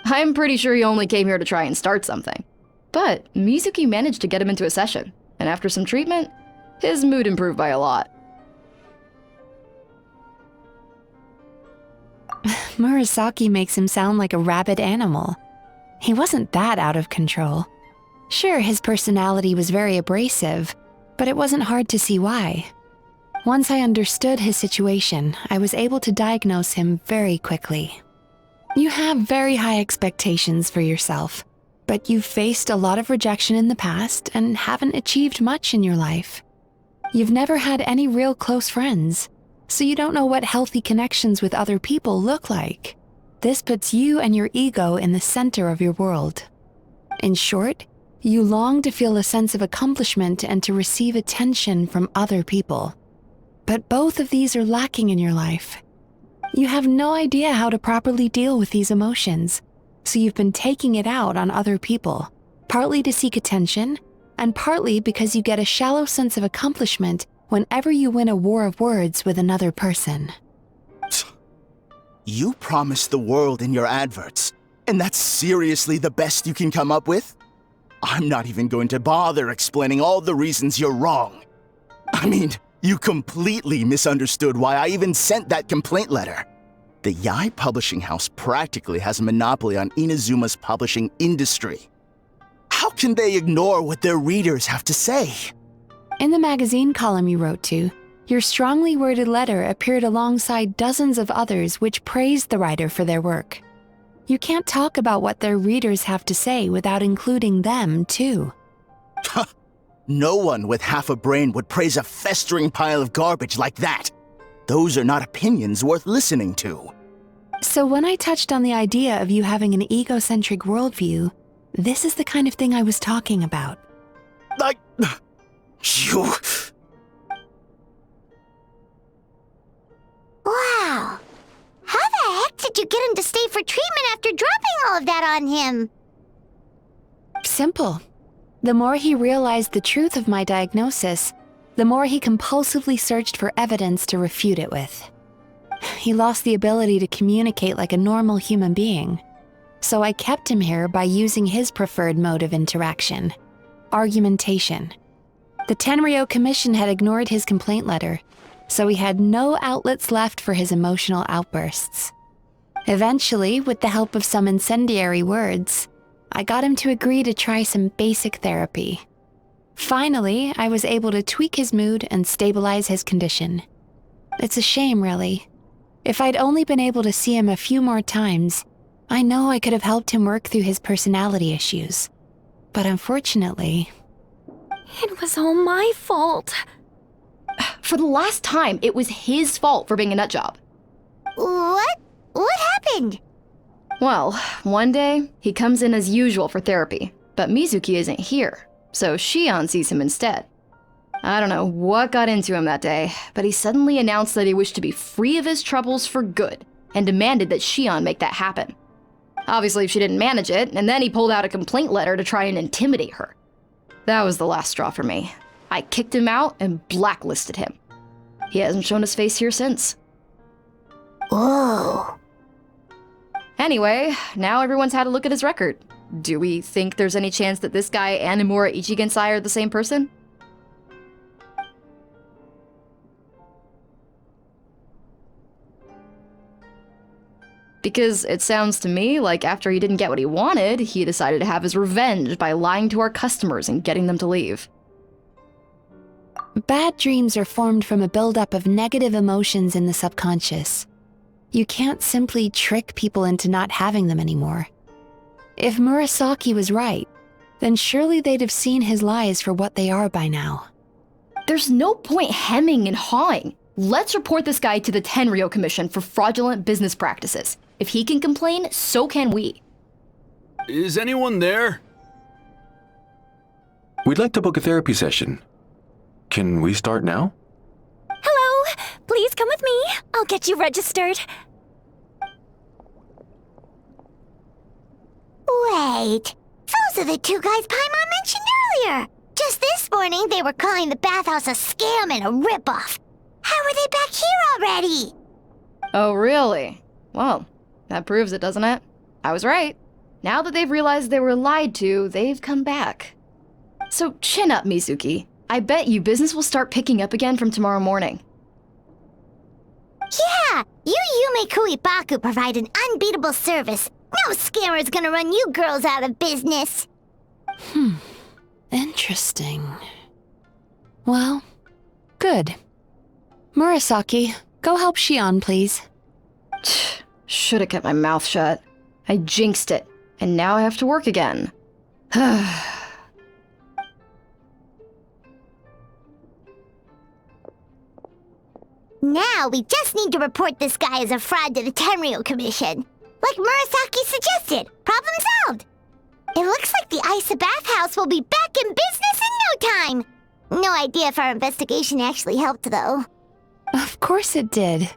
I'm pretty sure he only came here to try and start something. But Mizuki managed to get him into a session, and after some treatment, his mood improved by a lot. Murasaki makes him sound like a rabid animal. He wasn't that out of control. Sure, his personality was very abrasive, but it wasn't hard to see why. Once I understood his situation, I was able to diagnose him very quickly. You have very high expectations for yourself, but you've faced a lot of rejection in the past and haven't achieved much in your life. You've never had any real close friends, so you don't know what healthy connections with other people look like. This puts you and your ego in the center of your world. In short, you long to feel a sense of accomplishment and to receive attention from other people. But both of these are lacking in your life. You have no idea how to properly deal with these emotions, so you've been taking it out on other people, partly to seek attention, and partly because you get a shallow sense of accomplishment whenever you win a war of words with another person. You promised the world in your adverts, and that's seriously the best you can come up with? I'm not even going to bother explaining all the reasons you're wrong. I mean, you completely misunderstood why I even sent that complaint letter. The Yai publishing house practically has a monopoly on Inazuma's publishing industry. How can they ignore what their readers have to say? In the magazine column you wrote to, your strongly worded letter appeared alongside dozens of others which praised the writer for their work. You can't talk about what their readers have to say without including them, too. No one with half a brain would praise a festering pile of garbage like that. Those are not opinions worth listening to. So when I touched on the idea of you having an egocentric worldview, this is the kind of thing I was talking about. You... Wow. How the heck did you get him to stay for treatment after dropping all of that on him? Simple. The more he realized the truth of my diagnosis, the more he compulsively searched for evidence to refute it with. He lost the ability to communicate like a normal human being. So I kept him here by using his preferred mode of interaction: argumentation. The Tenryo Commission had ignored his complaint letter, so he had no outlets left for his emotional outbursts. Eventually, with the help of some incendiary words, I got him to agree to try some basic therapy. Finally, I was able to tweak his mood and stabilize his condition. It's a shame, really. If I'd only been able to see him a few more times, I know I could have helped him work through his personality issues. But unfortunately... It was all my fault. For the last time, it was his fault for being a nutjob. What? What happened? Well, one day, he comes in as usual for therapy, but Mizuki isn't here, so Shion sees him instead. I don't know what got into him that day, but he suddenly announced that he wished to be free of his troubles for good, and demanded that Shion make that happen. Obviously, she didn't manage it, and then he pulled out a complaint letter to try and intimidate her. That was the last straw for me. I kicked him out and blacklisted him. He hasn't shown his face here since. Whoa. Anyway, now everyone's had a look at his record. Do we think there's any chance that this guy and Nomura Ichigensai are the same person? Because it sounds to me like after he didn't get what he wanted, he decided to have his revenge by lying to our customers and getting them to leave. Bad dreams are formed from a buildup of negative emotions in the subconscious. You can't simply trick people into not having them anymore. If Murasaki was right, then surely they'd have seen his lies for what they are by now. There's no point hemming and hawing. Let's report this guy to the Tenryo Commission for fraudulent business practices. If he can complain, so can we. Is anyone there? We'd like to book a therapy session. Can we start now? Hello! Please come with me. I'll get you registered. Wait. Those are the two guys Paimon mentioned earlier. Just this morning, they were calling the bathhouse a scam and a ripoff. How are they back here already? Oh, really? Well, that proves it, doesn't it? I was right. Now that they've realized they were lied to, they've come back. So chin up, Mizuki. I bet you business will start picking up again from tomorrow morning. Yeah, you Yumei Baku provide an unbeatable service. No scammer's gonna run you girls out of business. Interesting. Well, good. Murasaki, go help Shion, please. Should've kept my mouth shut. I jinxed it, and now I have to work again. Now we just need to report this guy as a fraud to the Tenryu Commission. Like Murasaki suggested. Problem solved. It looks like the Isa bathhouse will be back in business in no time. No idea if our investigation actually helped, though. Of course it did.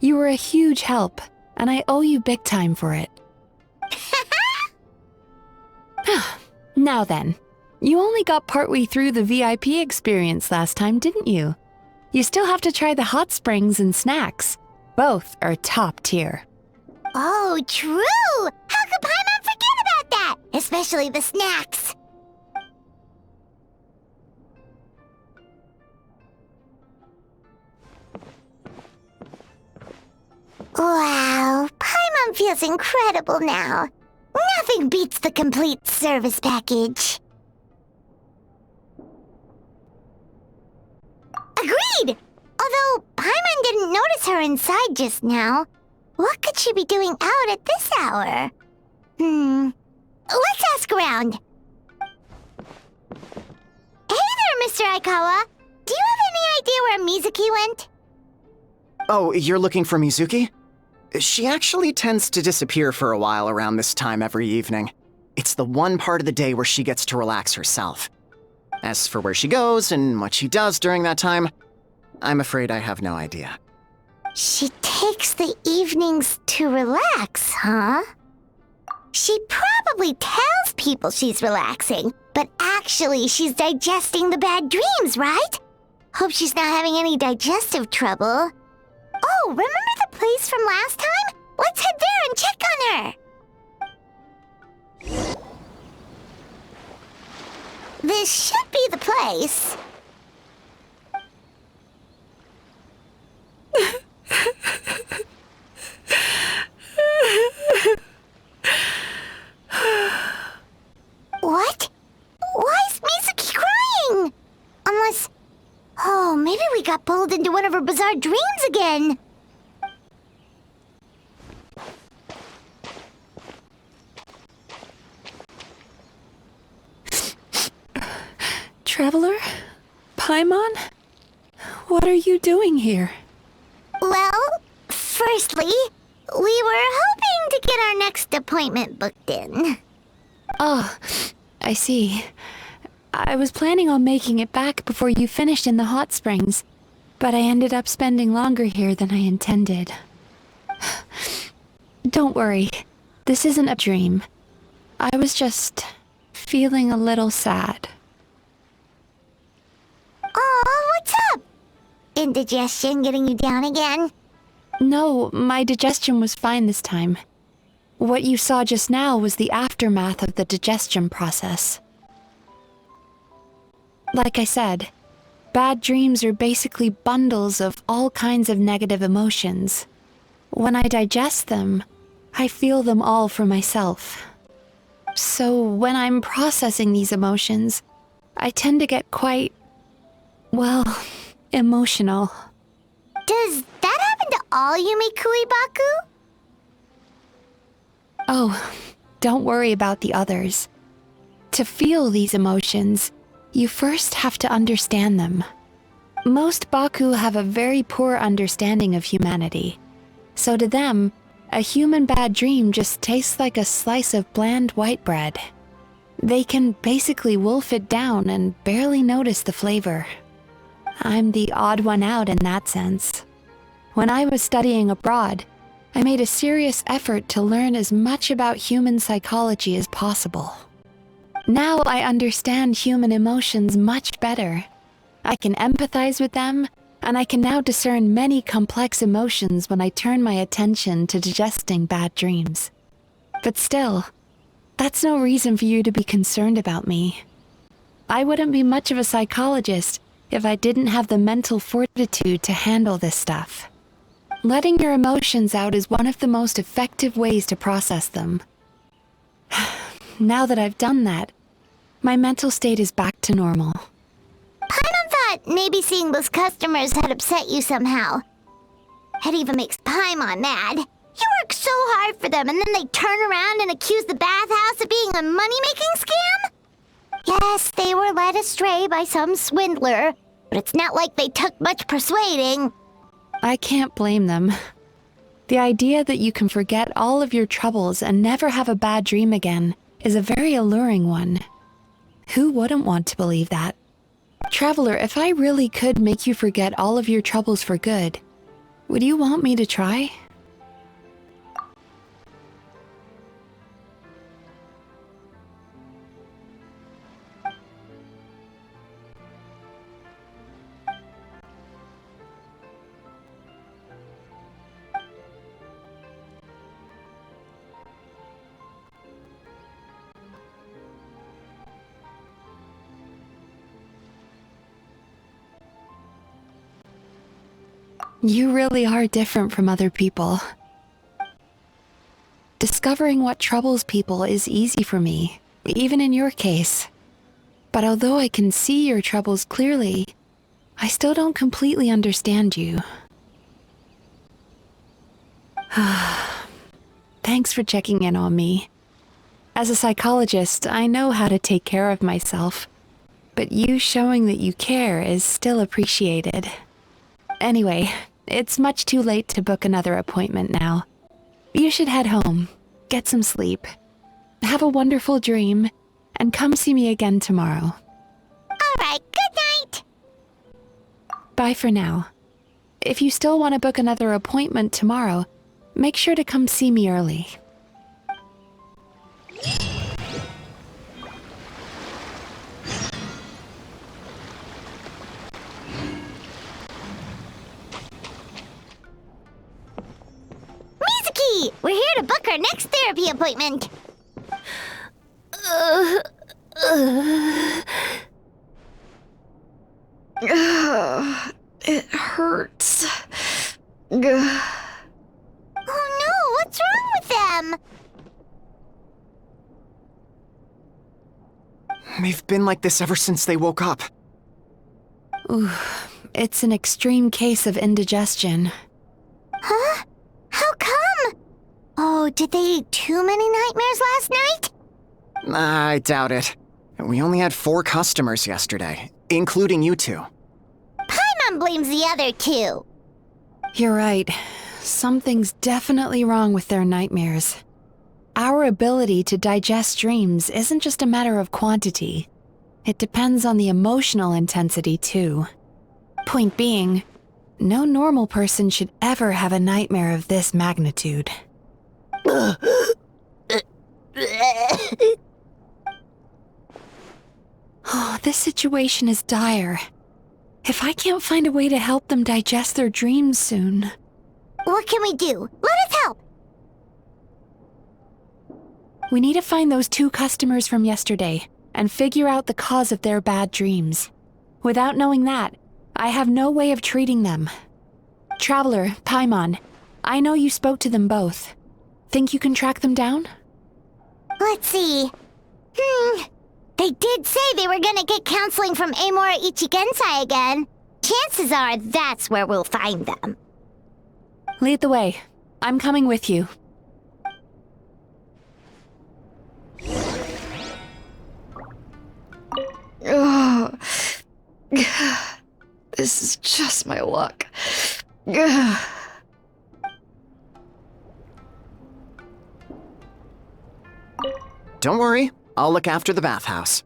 You were a huge help, and I owe you big time for it. Now then, you only got partway through the VIP experience last time, didn't you? You still have to try the hot springs and snacks. Both are top tier. Oh, true! How could Paimon forget about that? Especially the snacks. Wow, Paimon feels incredible now. Nothing beats the complete service package. Agreed! Although Paimon didn't notice her inside just now. What could she be doing out at this hour? Let's ask around. Hey there, Mr. Aikawa. Do you have any idea where Mizuki went? Oh, you're looking for Mizuki? She actually tends to disappear for a while around this time every evening. It's the one part of the day where she gets to relax herself. As for where she goes and what she does during that time, I'm afraid I have no idea. She takes the evenings to relax, huh? She probably tells people she's relaxing, but actually she's digesting the bad dreams, right? Hope she's not having any digestive trouble. Oh, remember the place from last time? Let's head there and check on her. This should be the place. What? Why is Mizuki crying? Unless... Oh, maybe we got pulled into one of her bizarre dreams again. Traveler? Paimon? What are you doing here? Well, firstly, we were hoping to get our next appointment booked in. Oh, I see. I was planning on making it back before you finished in the hot springs, but I ended up spending longer here than I intended. Don't worry, this isn't a dream. I was just feeling a little sad. Oh, what's up? Indigestion getting you down again? No, my digestion was fine this time. What you saw just now was the aftermath of the digestion process. Like I said, bad dreams are basically bundles of all kinds of negative emotions. When I digest them, I feel them all for myself. So when I'm processing these emotions, I tend to get quite, well, emotional. Does that happen to all Yumikui Baku? Oh, don't worry about the others. To feel these emotions, you first have to understand them. Most Baku have a very poor understanding of humanity. So to them, a human bad dream just tastes like a slice of bland white bread. They can basically wolf it down and barely notice the flavor. I'm the odd one out in that sense. When I was studying abroad, I made a serious effort to learn as much about human psychology as possible. Now I understand human emotions much better. I can empathize with them, and I can now discern many complex emotions when I turn my attention to digesting bad dreams. But still, that's no reason for you to be concerned about me. I wouldn't be much of a psychologist if I didn't have the mental fortitude to handle this stuff. Letting your emotions out is one of the most effective ways to process them. Now that I've done that, my mental state is back to normal. Paimon thought maybe seeing those customers had upset you somehow. It even makes Paimon mad. You work so hard for them, and then they turn around and accuse the bathhouse of being a money-making scam? Yes, they were led astray by some swindler, but it's not like they took much persuading. I can't blame them. The idea that you can forget all of your troubles and never have a bad dream again is a very alluring one. Who wouldn't want to believe that? Traveler, if I really could make you forget all of your troubles for good, would you want me to try? You really are different from other people. Discovering what troubles people is easy for me, even in your case. But although I can see your troubles clearly, I still don't completely understand you. Thanks for checking in on me. As a psychologist, I know how to take care of myself, but you showing that you care is still appreciated. Anyway, it's much too late to book another appointment now. You should head home, get some sleep, have a wonderful dream, and come see me again tomorrow. All right, good night. Bye for now. If you still want to book another appointment tomorrow, make sure to come see me early. Mizuki! We're here to book our next therapy appointment. It hurts. Oh no, what's wrong with them? They've been like this ever since they woke up. Ooh, it's an extreme case of indigestion. Huh? How come? Oh, did they eat too many nightmares last night? I doubt it. We only had 4 customers yesterday, including you two. Paimon blames the other 2. You're right. Something's definitely wrong with their nightmares. Our ability to digest dreams isn't just a matter of quantity. It depends on the emotional intensity, too. Point being, no normal person should ever have a nightmare of this magnitude. Oh, this situation is dire. If I can't find a way to help them digest their dreams soon... What can we do? Let us help! We need to find those 2 customers from yesterday and figure out the cause of their bad dreams. Without knowing that, I have no way of treating them. Traveler, Paimon, I know you spoke to them both. Think you can track them down? Let's see. They did say they were gonna get counseling from Amora Ichigensai again. Chances are that's where we'll find them. Lead the way. I'm coming with you. Ugh. This is just my luck. Don't worry, I'll look after the bathhouse.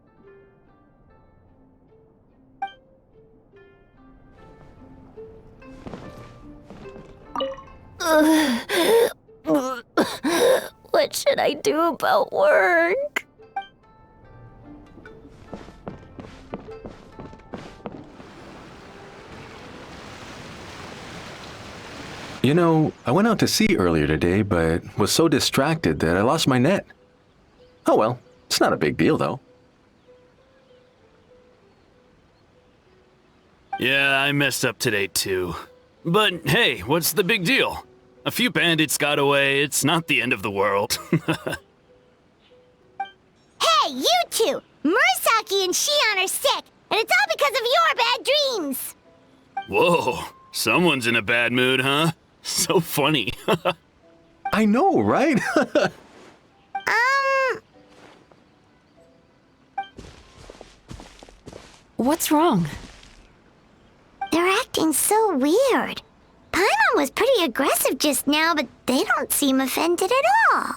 What should I do about work? You know, I went out to sea earlier today, but was so distracted that I lost my net. Oh well, it's not a big deal though. Yeah, I messed up today too. But hey, what's the big deal? A few bandits got away, it's not the end of the world. Hey, you two! Murasaki and Shion are sick, and it's all because of your bad dreams! Whoa, someone's in a bad mood, huh? So funny. I know, right? What's wrong? They're acting so weird. Paimon was pretty aggressive just now, but they don't seem offended at all.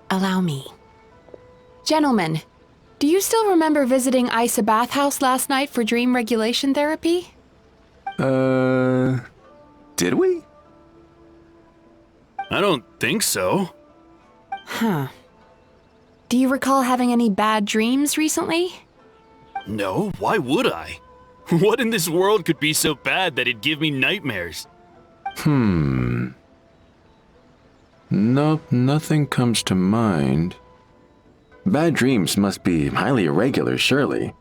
Allow me. Gentlemen, do you still remember visiting Isa Bathhouse last night for dream regulation therapy? Did we? I don't think so. Huh. Do you recall having any bad dreams recently? No, why would I? What in this world could be so bad that it'd give me nightmares? Nope, nothing comes to mind. Bad dreams must be highly irregular, surely.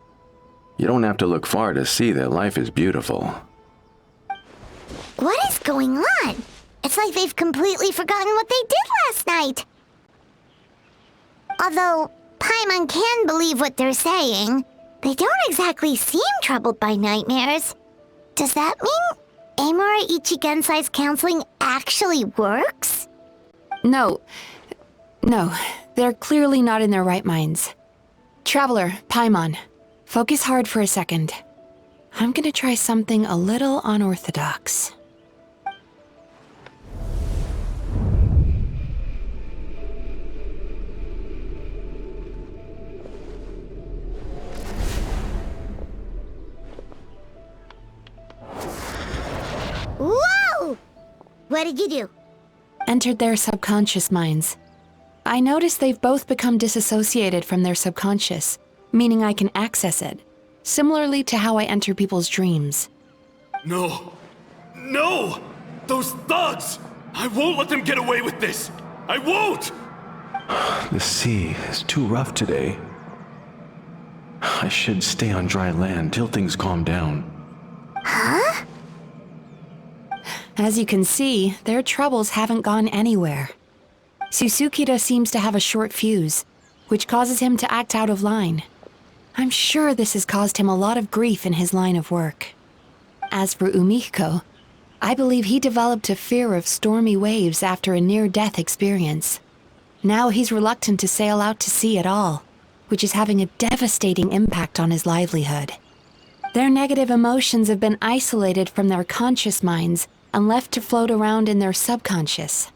You don't have to look far to see that life is beautiful. What is going on? It's like they've completely forgotten what they did last night. Although Paimon can believe what they're saying, they don't exactly seem troubled by nightmares. Does that mean Amura Ichigensai's counseling actually works? No, they're clearly not in their right minds. Traveler, Paimon, focus hard for a second. I'm gonna try something a little unorthodox. Whoa! What did you do? Entered their subconscious minds. I noticed they've both become disassociated from their subconscious, meaning I can access it, similarly to how I enter people's dreams. No! No! Those thugs! I won't let them get away with this! I won't! The sea is too rough today. I should stay on dry land till things calm down. Huh? As you can see, their troubles haven't gone anywhere. Susukida seems to have a short fuse, which causes him to act out of line. I'm sure this has caused him a lot of grief in his line of work. As for Umiko, I believe he developed a fear of stormy waves after a near-death experience. Now he's reluctant to sail out to sea at all, which is having a devastating impact on his livelihood. Their negative emotions have been isolated from their conscious minds and left to float around in their subconscious.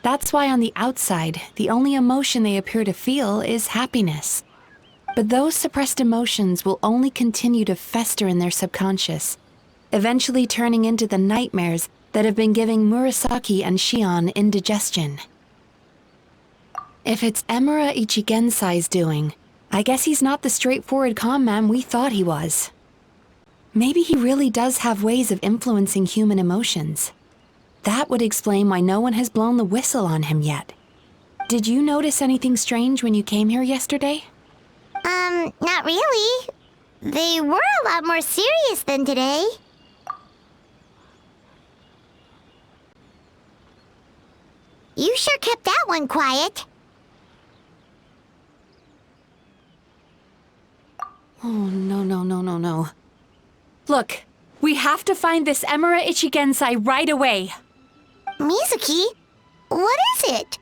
That's why on the outside, the only emotion they appear to feel is happiness. But those suppressed emotions will only continue to fester in their subconscious, eventually turning into the nightmares that have been giving Murasaki and Shion indigestion. If it's Emura Ichigensai's doing, I guess he's not the straightforward calm man we thought he was. Maybe he really does have ways of influencing human emotions. That would explain why no one has blown the whistle on him yet. Did you notice anything strange when you came here yesterday? Not really. They were a lot more serious than today. You sure kept that one quiet. Oh, no. Look, we have to find this Emura Ichigensai right away. Mizuki, what is it?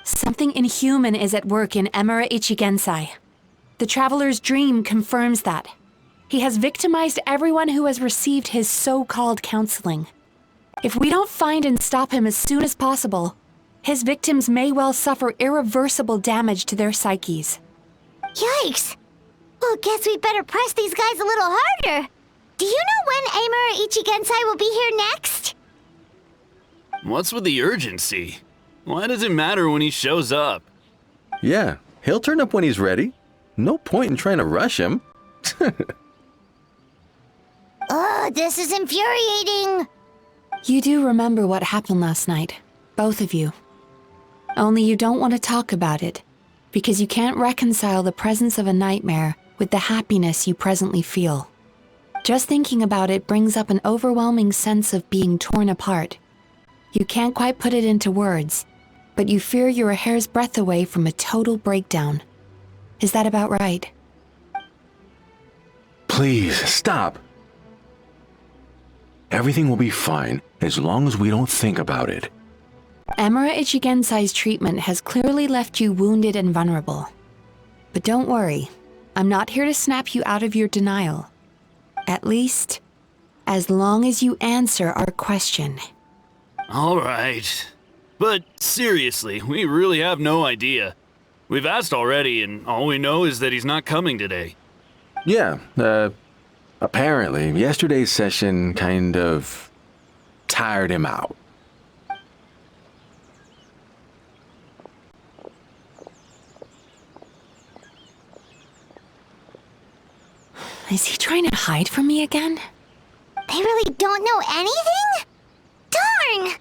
Something inhuman is at work in Emura Ichigensai. The Traveler's dream confirms that. He has victimized everyone who has received his so-called counseling. If we don't find and stop him as soon as possible, his victims may well suffer irreversible damage to their psyches. Yikes! Well, guess we better press these guys a little harder. Do you know when Amura Ichigensai will be here next? What's with the urgency? Why does it matter when he shows up? Yeah, he'll turn up when he's ready. No point in trying to rush him. Oh, this is infuriating. You do remember what happened last night, both of you. Only you don't want to talk about it, because you can't reconcile the presence of a nightmare with the happiness you presently feel. Just thinking about it brings up an overwhelming sense of being torn apart. You can't quite put it into words, but you fear you're a hair's breadth away from a total breakdown. Is that about right? Please, stop. Everything will be fine as long as we don't think about it. Emura Ichigensai's treatment has clearly left you wounded and vulnerable. But don't worry, I'm not here to snap you out of your denial. At least, as long as you answer our question. All right. But seriously, we really have no idea. We've asked already, and all we know is that he's not coming today. Yeah, apparently, yesterday's session kind of tired him out. Is he trying to hide from me again? They really don't know anything? Darn!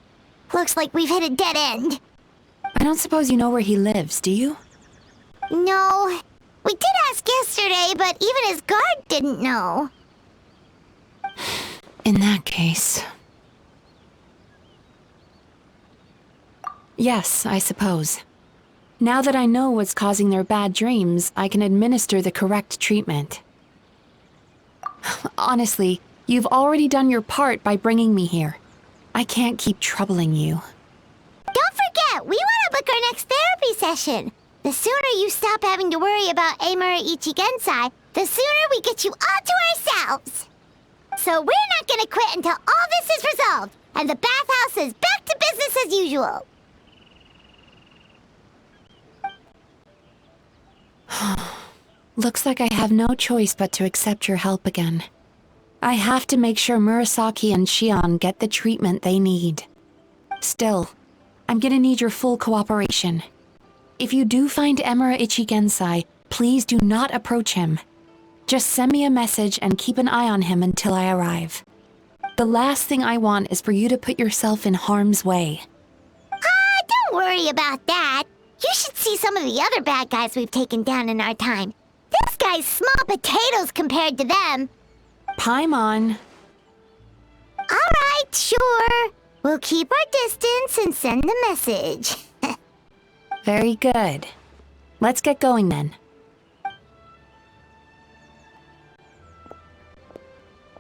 Looks like we've hit a dead end. I don't suppose you know where he lives, do you? No. We did ask yesterday, but even his guard didn't know. In that case... Yes, I suppose. Now that I know what's causing their bad dreams, I can administer the correct treatment. Honestly, you've already done your part by bringing me here. I can't keep troubling you. Don't forget, we want to book our next therapy session. The sooner you stop having to worry about Amura Ichigensai, the sooner we get you all to ourselves. So we're not gonna quit until all this is resolved, and the bathhouse is back to business as usual. Looks like I have no choice but to accept your help again. I have to make sure Murasaki and Shion get the treatment they need. Still, I'm gonna need your full cooperation. If you do find Emura Ichigensai, please do not approach him. Just send me a message and keep an eye on him until I arrive. The last thing I want is for you to put yourself in harm's way. Don't worry about that. You should see some of the other bad guys we've taken down in our time. This guy's small potatoes compared to them. Paimon. Alright, sure. We'll keep our distance and send the message. Very good. Let's get going then.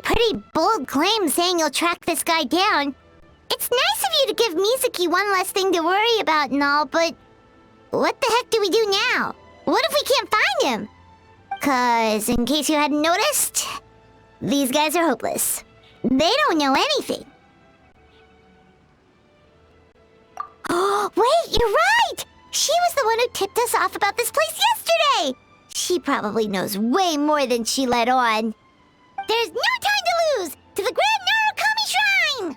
Pretty bold claim saying you'll track this guy down. It's nice of you to give Mizuki one less thing to worry about and all, but what the heck do we do now? What if we can't find him? 'Cause, in case you hadn't noticed, these guys are hopeless. They don't know anything. Oh, wait, you're right! She was the one who tipped us off about this place yesterday! She probably knows way more than she let on. There's no time to lose! To the Grand Narukami Shrine!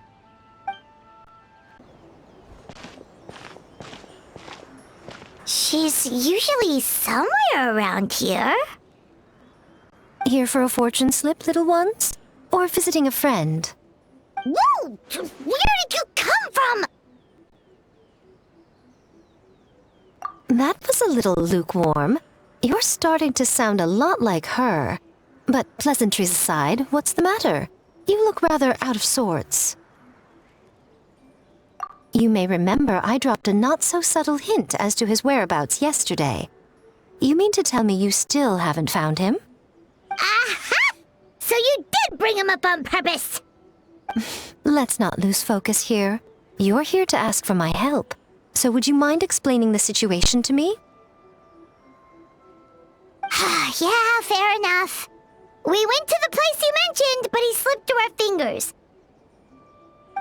She's usually somewhere around here. Here for a fortune slip, little ones? Or visiting a friend? Whoa! Where did you come from? That was a little lukewarm. You're starting to sound a lot like her. But pleasantries aside, what's the matter? You look rather out of sorts. You may remember I dropped a not-so-subtle hint as to his whereabouts yesterday. You mean to tell me you still haven't found him? Aha! So you did bring him up on purpose! Let's not lose focus here. You're here to ask for my help. So would you mind explaining the situation to me? Yeah, fair enough. We went to the place you mentioned, but he slipped through our fingers.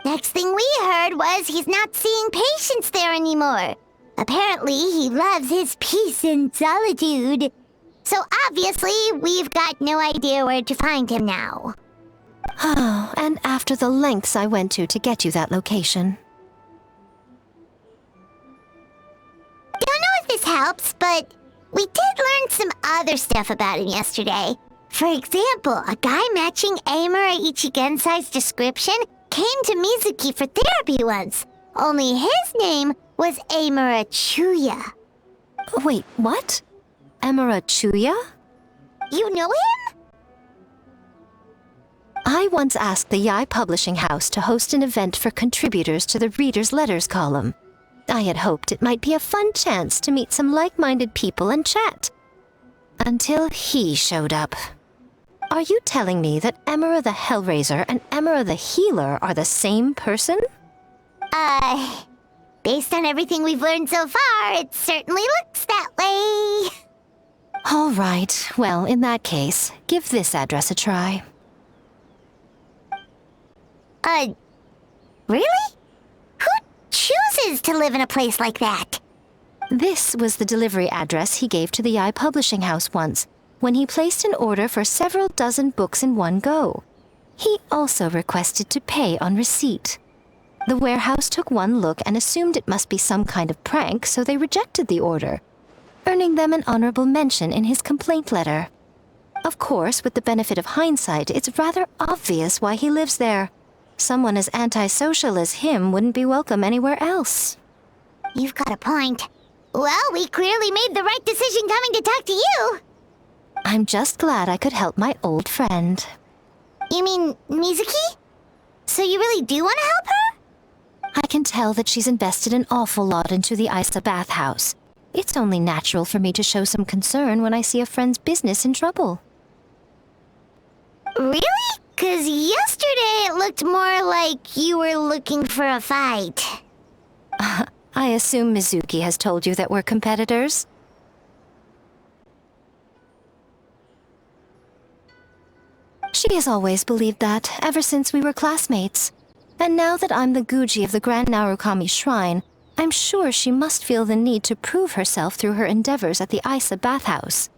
Next thing we heard was he's not seeing patients there anymore. Apparently, he loves his peace and solitude. So obviously, we've got no idea where to find him now. Oh, and after the lengths I went to get you that location. Don't know if this helps, but we did learn some other stuff about him yesterday. For example, a guy matching Amura Ichigensai's description came to Mizuki for therapy once. Only his name was Amura Chuya. Wait, what? Emura Chuya? You know him? I once asked the Yai Publishing House to host an event for contributors to the Reader's Letters column. I had hoped it might be a fun chance to meet some like-minded people and chat. Until he showed up. Are you telling me that Emera the Hellraiser and Emera the Healer are the same person? Based on everything we've learned so far, it certainly looks that way. All right, well, in that case, give this address a try. Really? Who chooses to live in a place like that? This was the delivery address he gave to the publishing house once, when he placed an order for several dozen books in one go. He also requested to pay on receipt. The warehouse took one look and assumed it must be some kind of prank, so they rejected the order, earning them an honorable mention in his complaint letter. Of course, with the benefit of hindsight, it's rather obvious why he lives there. Someone as antisocial as him wouldn't be welcome anywhere else. You've got a point. Well, we clearly made the right decision coming to talk to you. I'm just glad I could help my old friend. You mean Mizuki? So you really do want to help her? I can tell that she's invested an awful lot into the Isa bathhouse. It's only natural for me to show some concern when I see a friend's business in trouble. Really? 'Cause yesterday it looked more like you were looking for a fight. I assume Mizuki has told you that we're competitors? She has always believed that, ever since we were classmates. And now that I'm the Guji of the Grand Narukami Shrine, I'm sure she must feel the need to prove herself through her endeavors at the Isa bathhouse.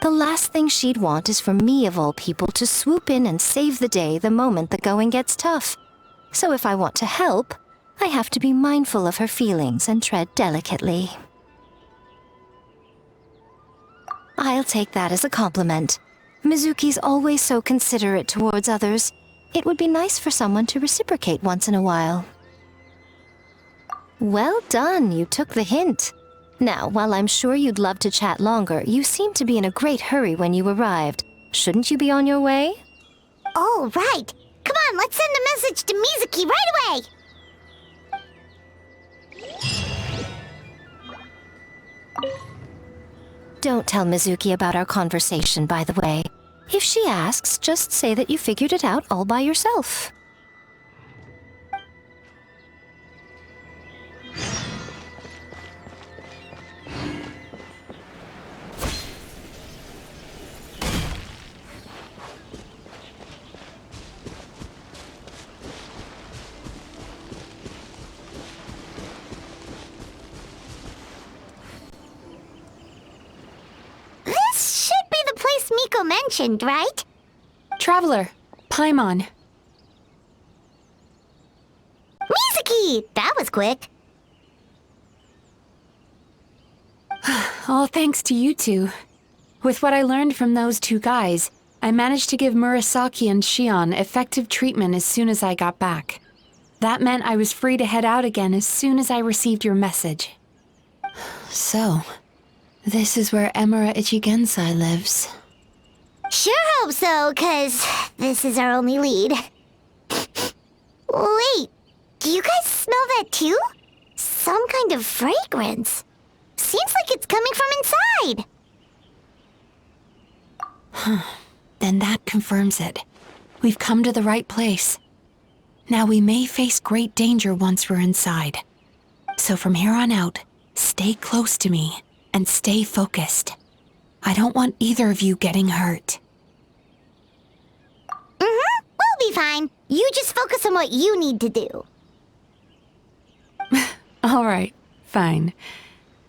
The last thing she'd want is for me, of all people, to swoop in and save the day the moment the going gets tough. So if I want to help, I have to be mindful of her feelings and tread delicately. I'll take that as a compliment. Mizuki's always so considerate towards others. It would be nice for someone to reciprocate once in a while. Well done, you took the hint. Now, while I'm sure you'd love to chat longer, you seemed to be in a great hurry when you arrived. Shouldn't you be on your way? Oh, right. Come on, let's send a message to Mizuki right away. Don't tell Mizuki about our conversation, by the way. If she asks, just say that you figured it out all by yourself. This should be the place Miko mentioned, right? Traveler, Paimon. Mizuki! That was quick. All thanks to you two. With what I learned from those two guys, I managed to give Murasaki and Shion effective treatment as soon as I got back. That meant I was free to head out again as soon as I received your message. So, this is where Emera Ichigensai lives. Sure hope so, 'cause this is our only lead. Wait, do you guys smell that too? Some kind of fragrance. Seems like it's coming from inside. Then that confirms it. We've come to the right place. Now we may face great danger once we're inside. So from here on out, stay close to me and stay focused. I don't want either of you getting hurt. We'll be fine. You just focus on what you need to do. All right, fine.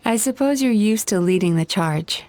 I suppose you're used to leading the charge.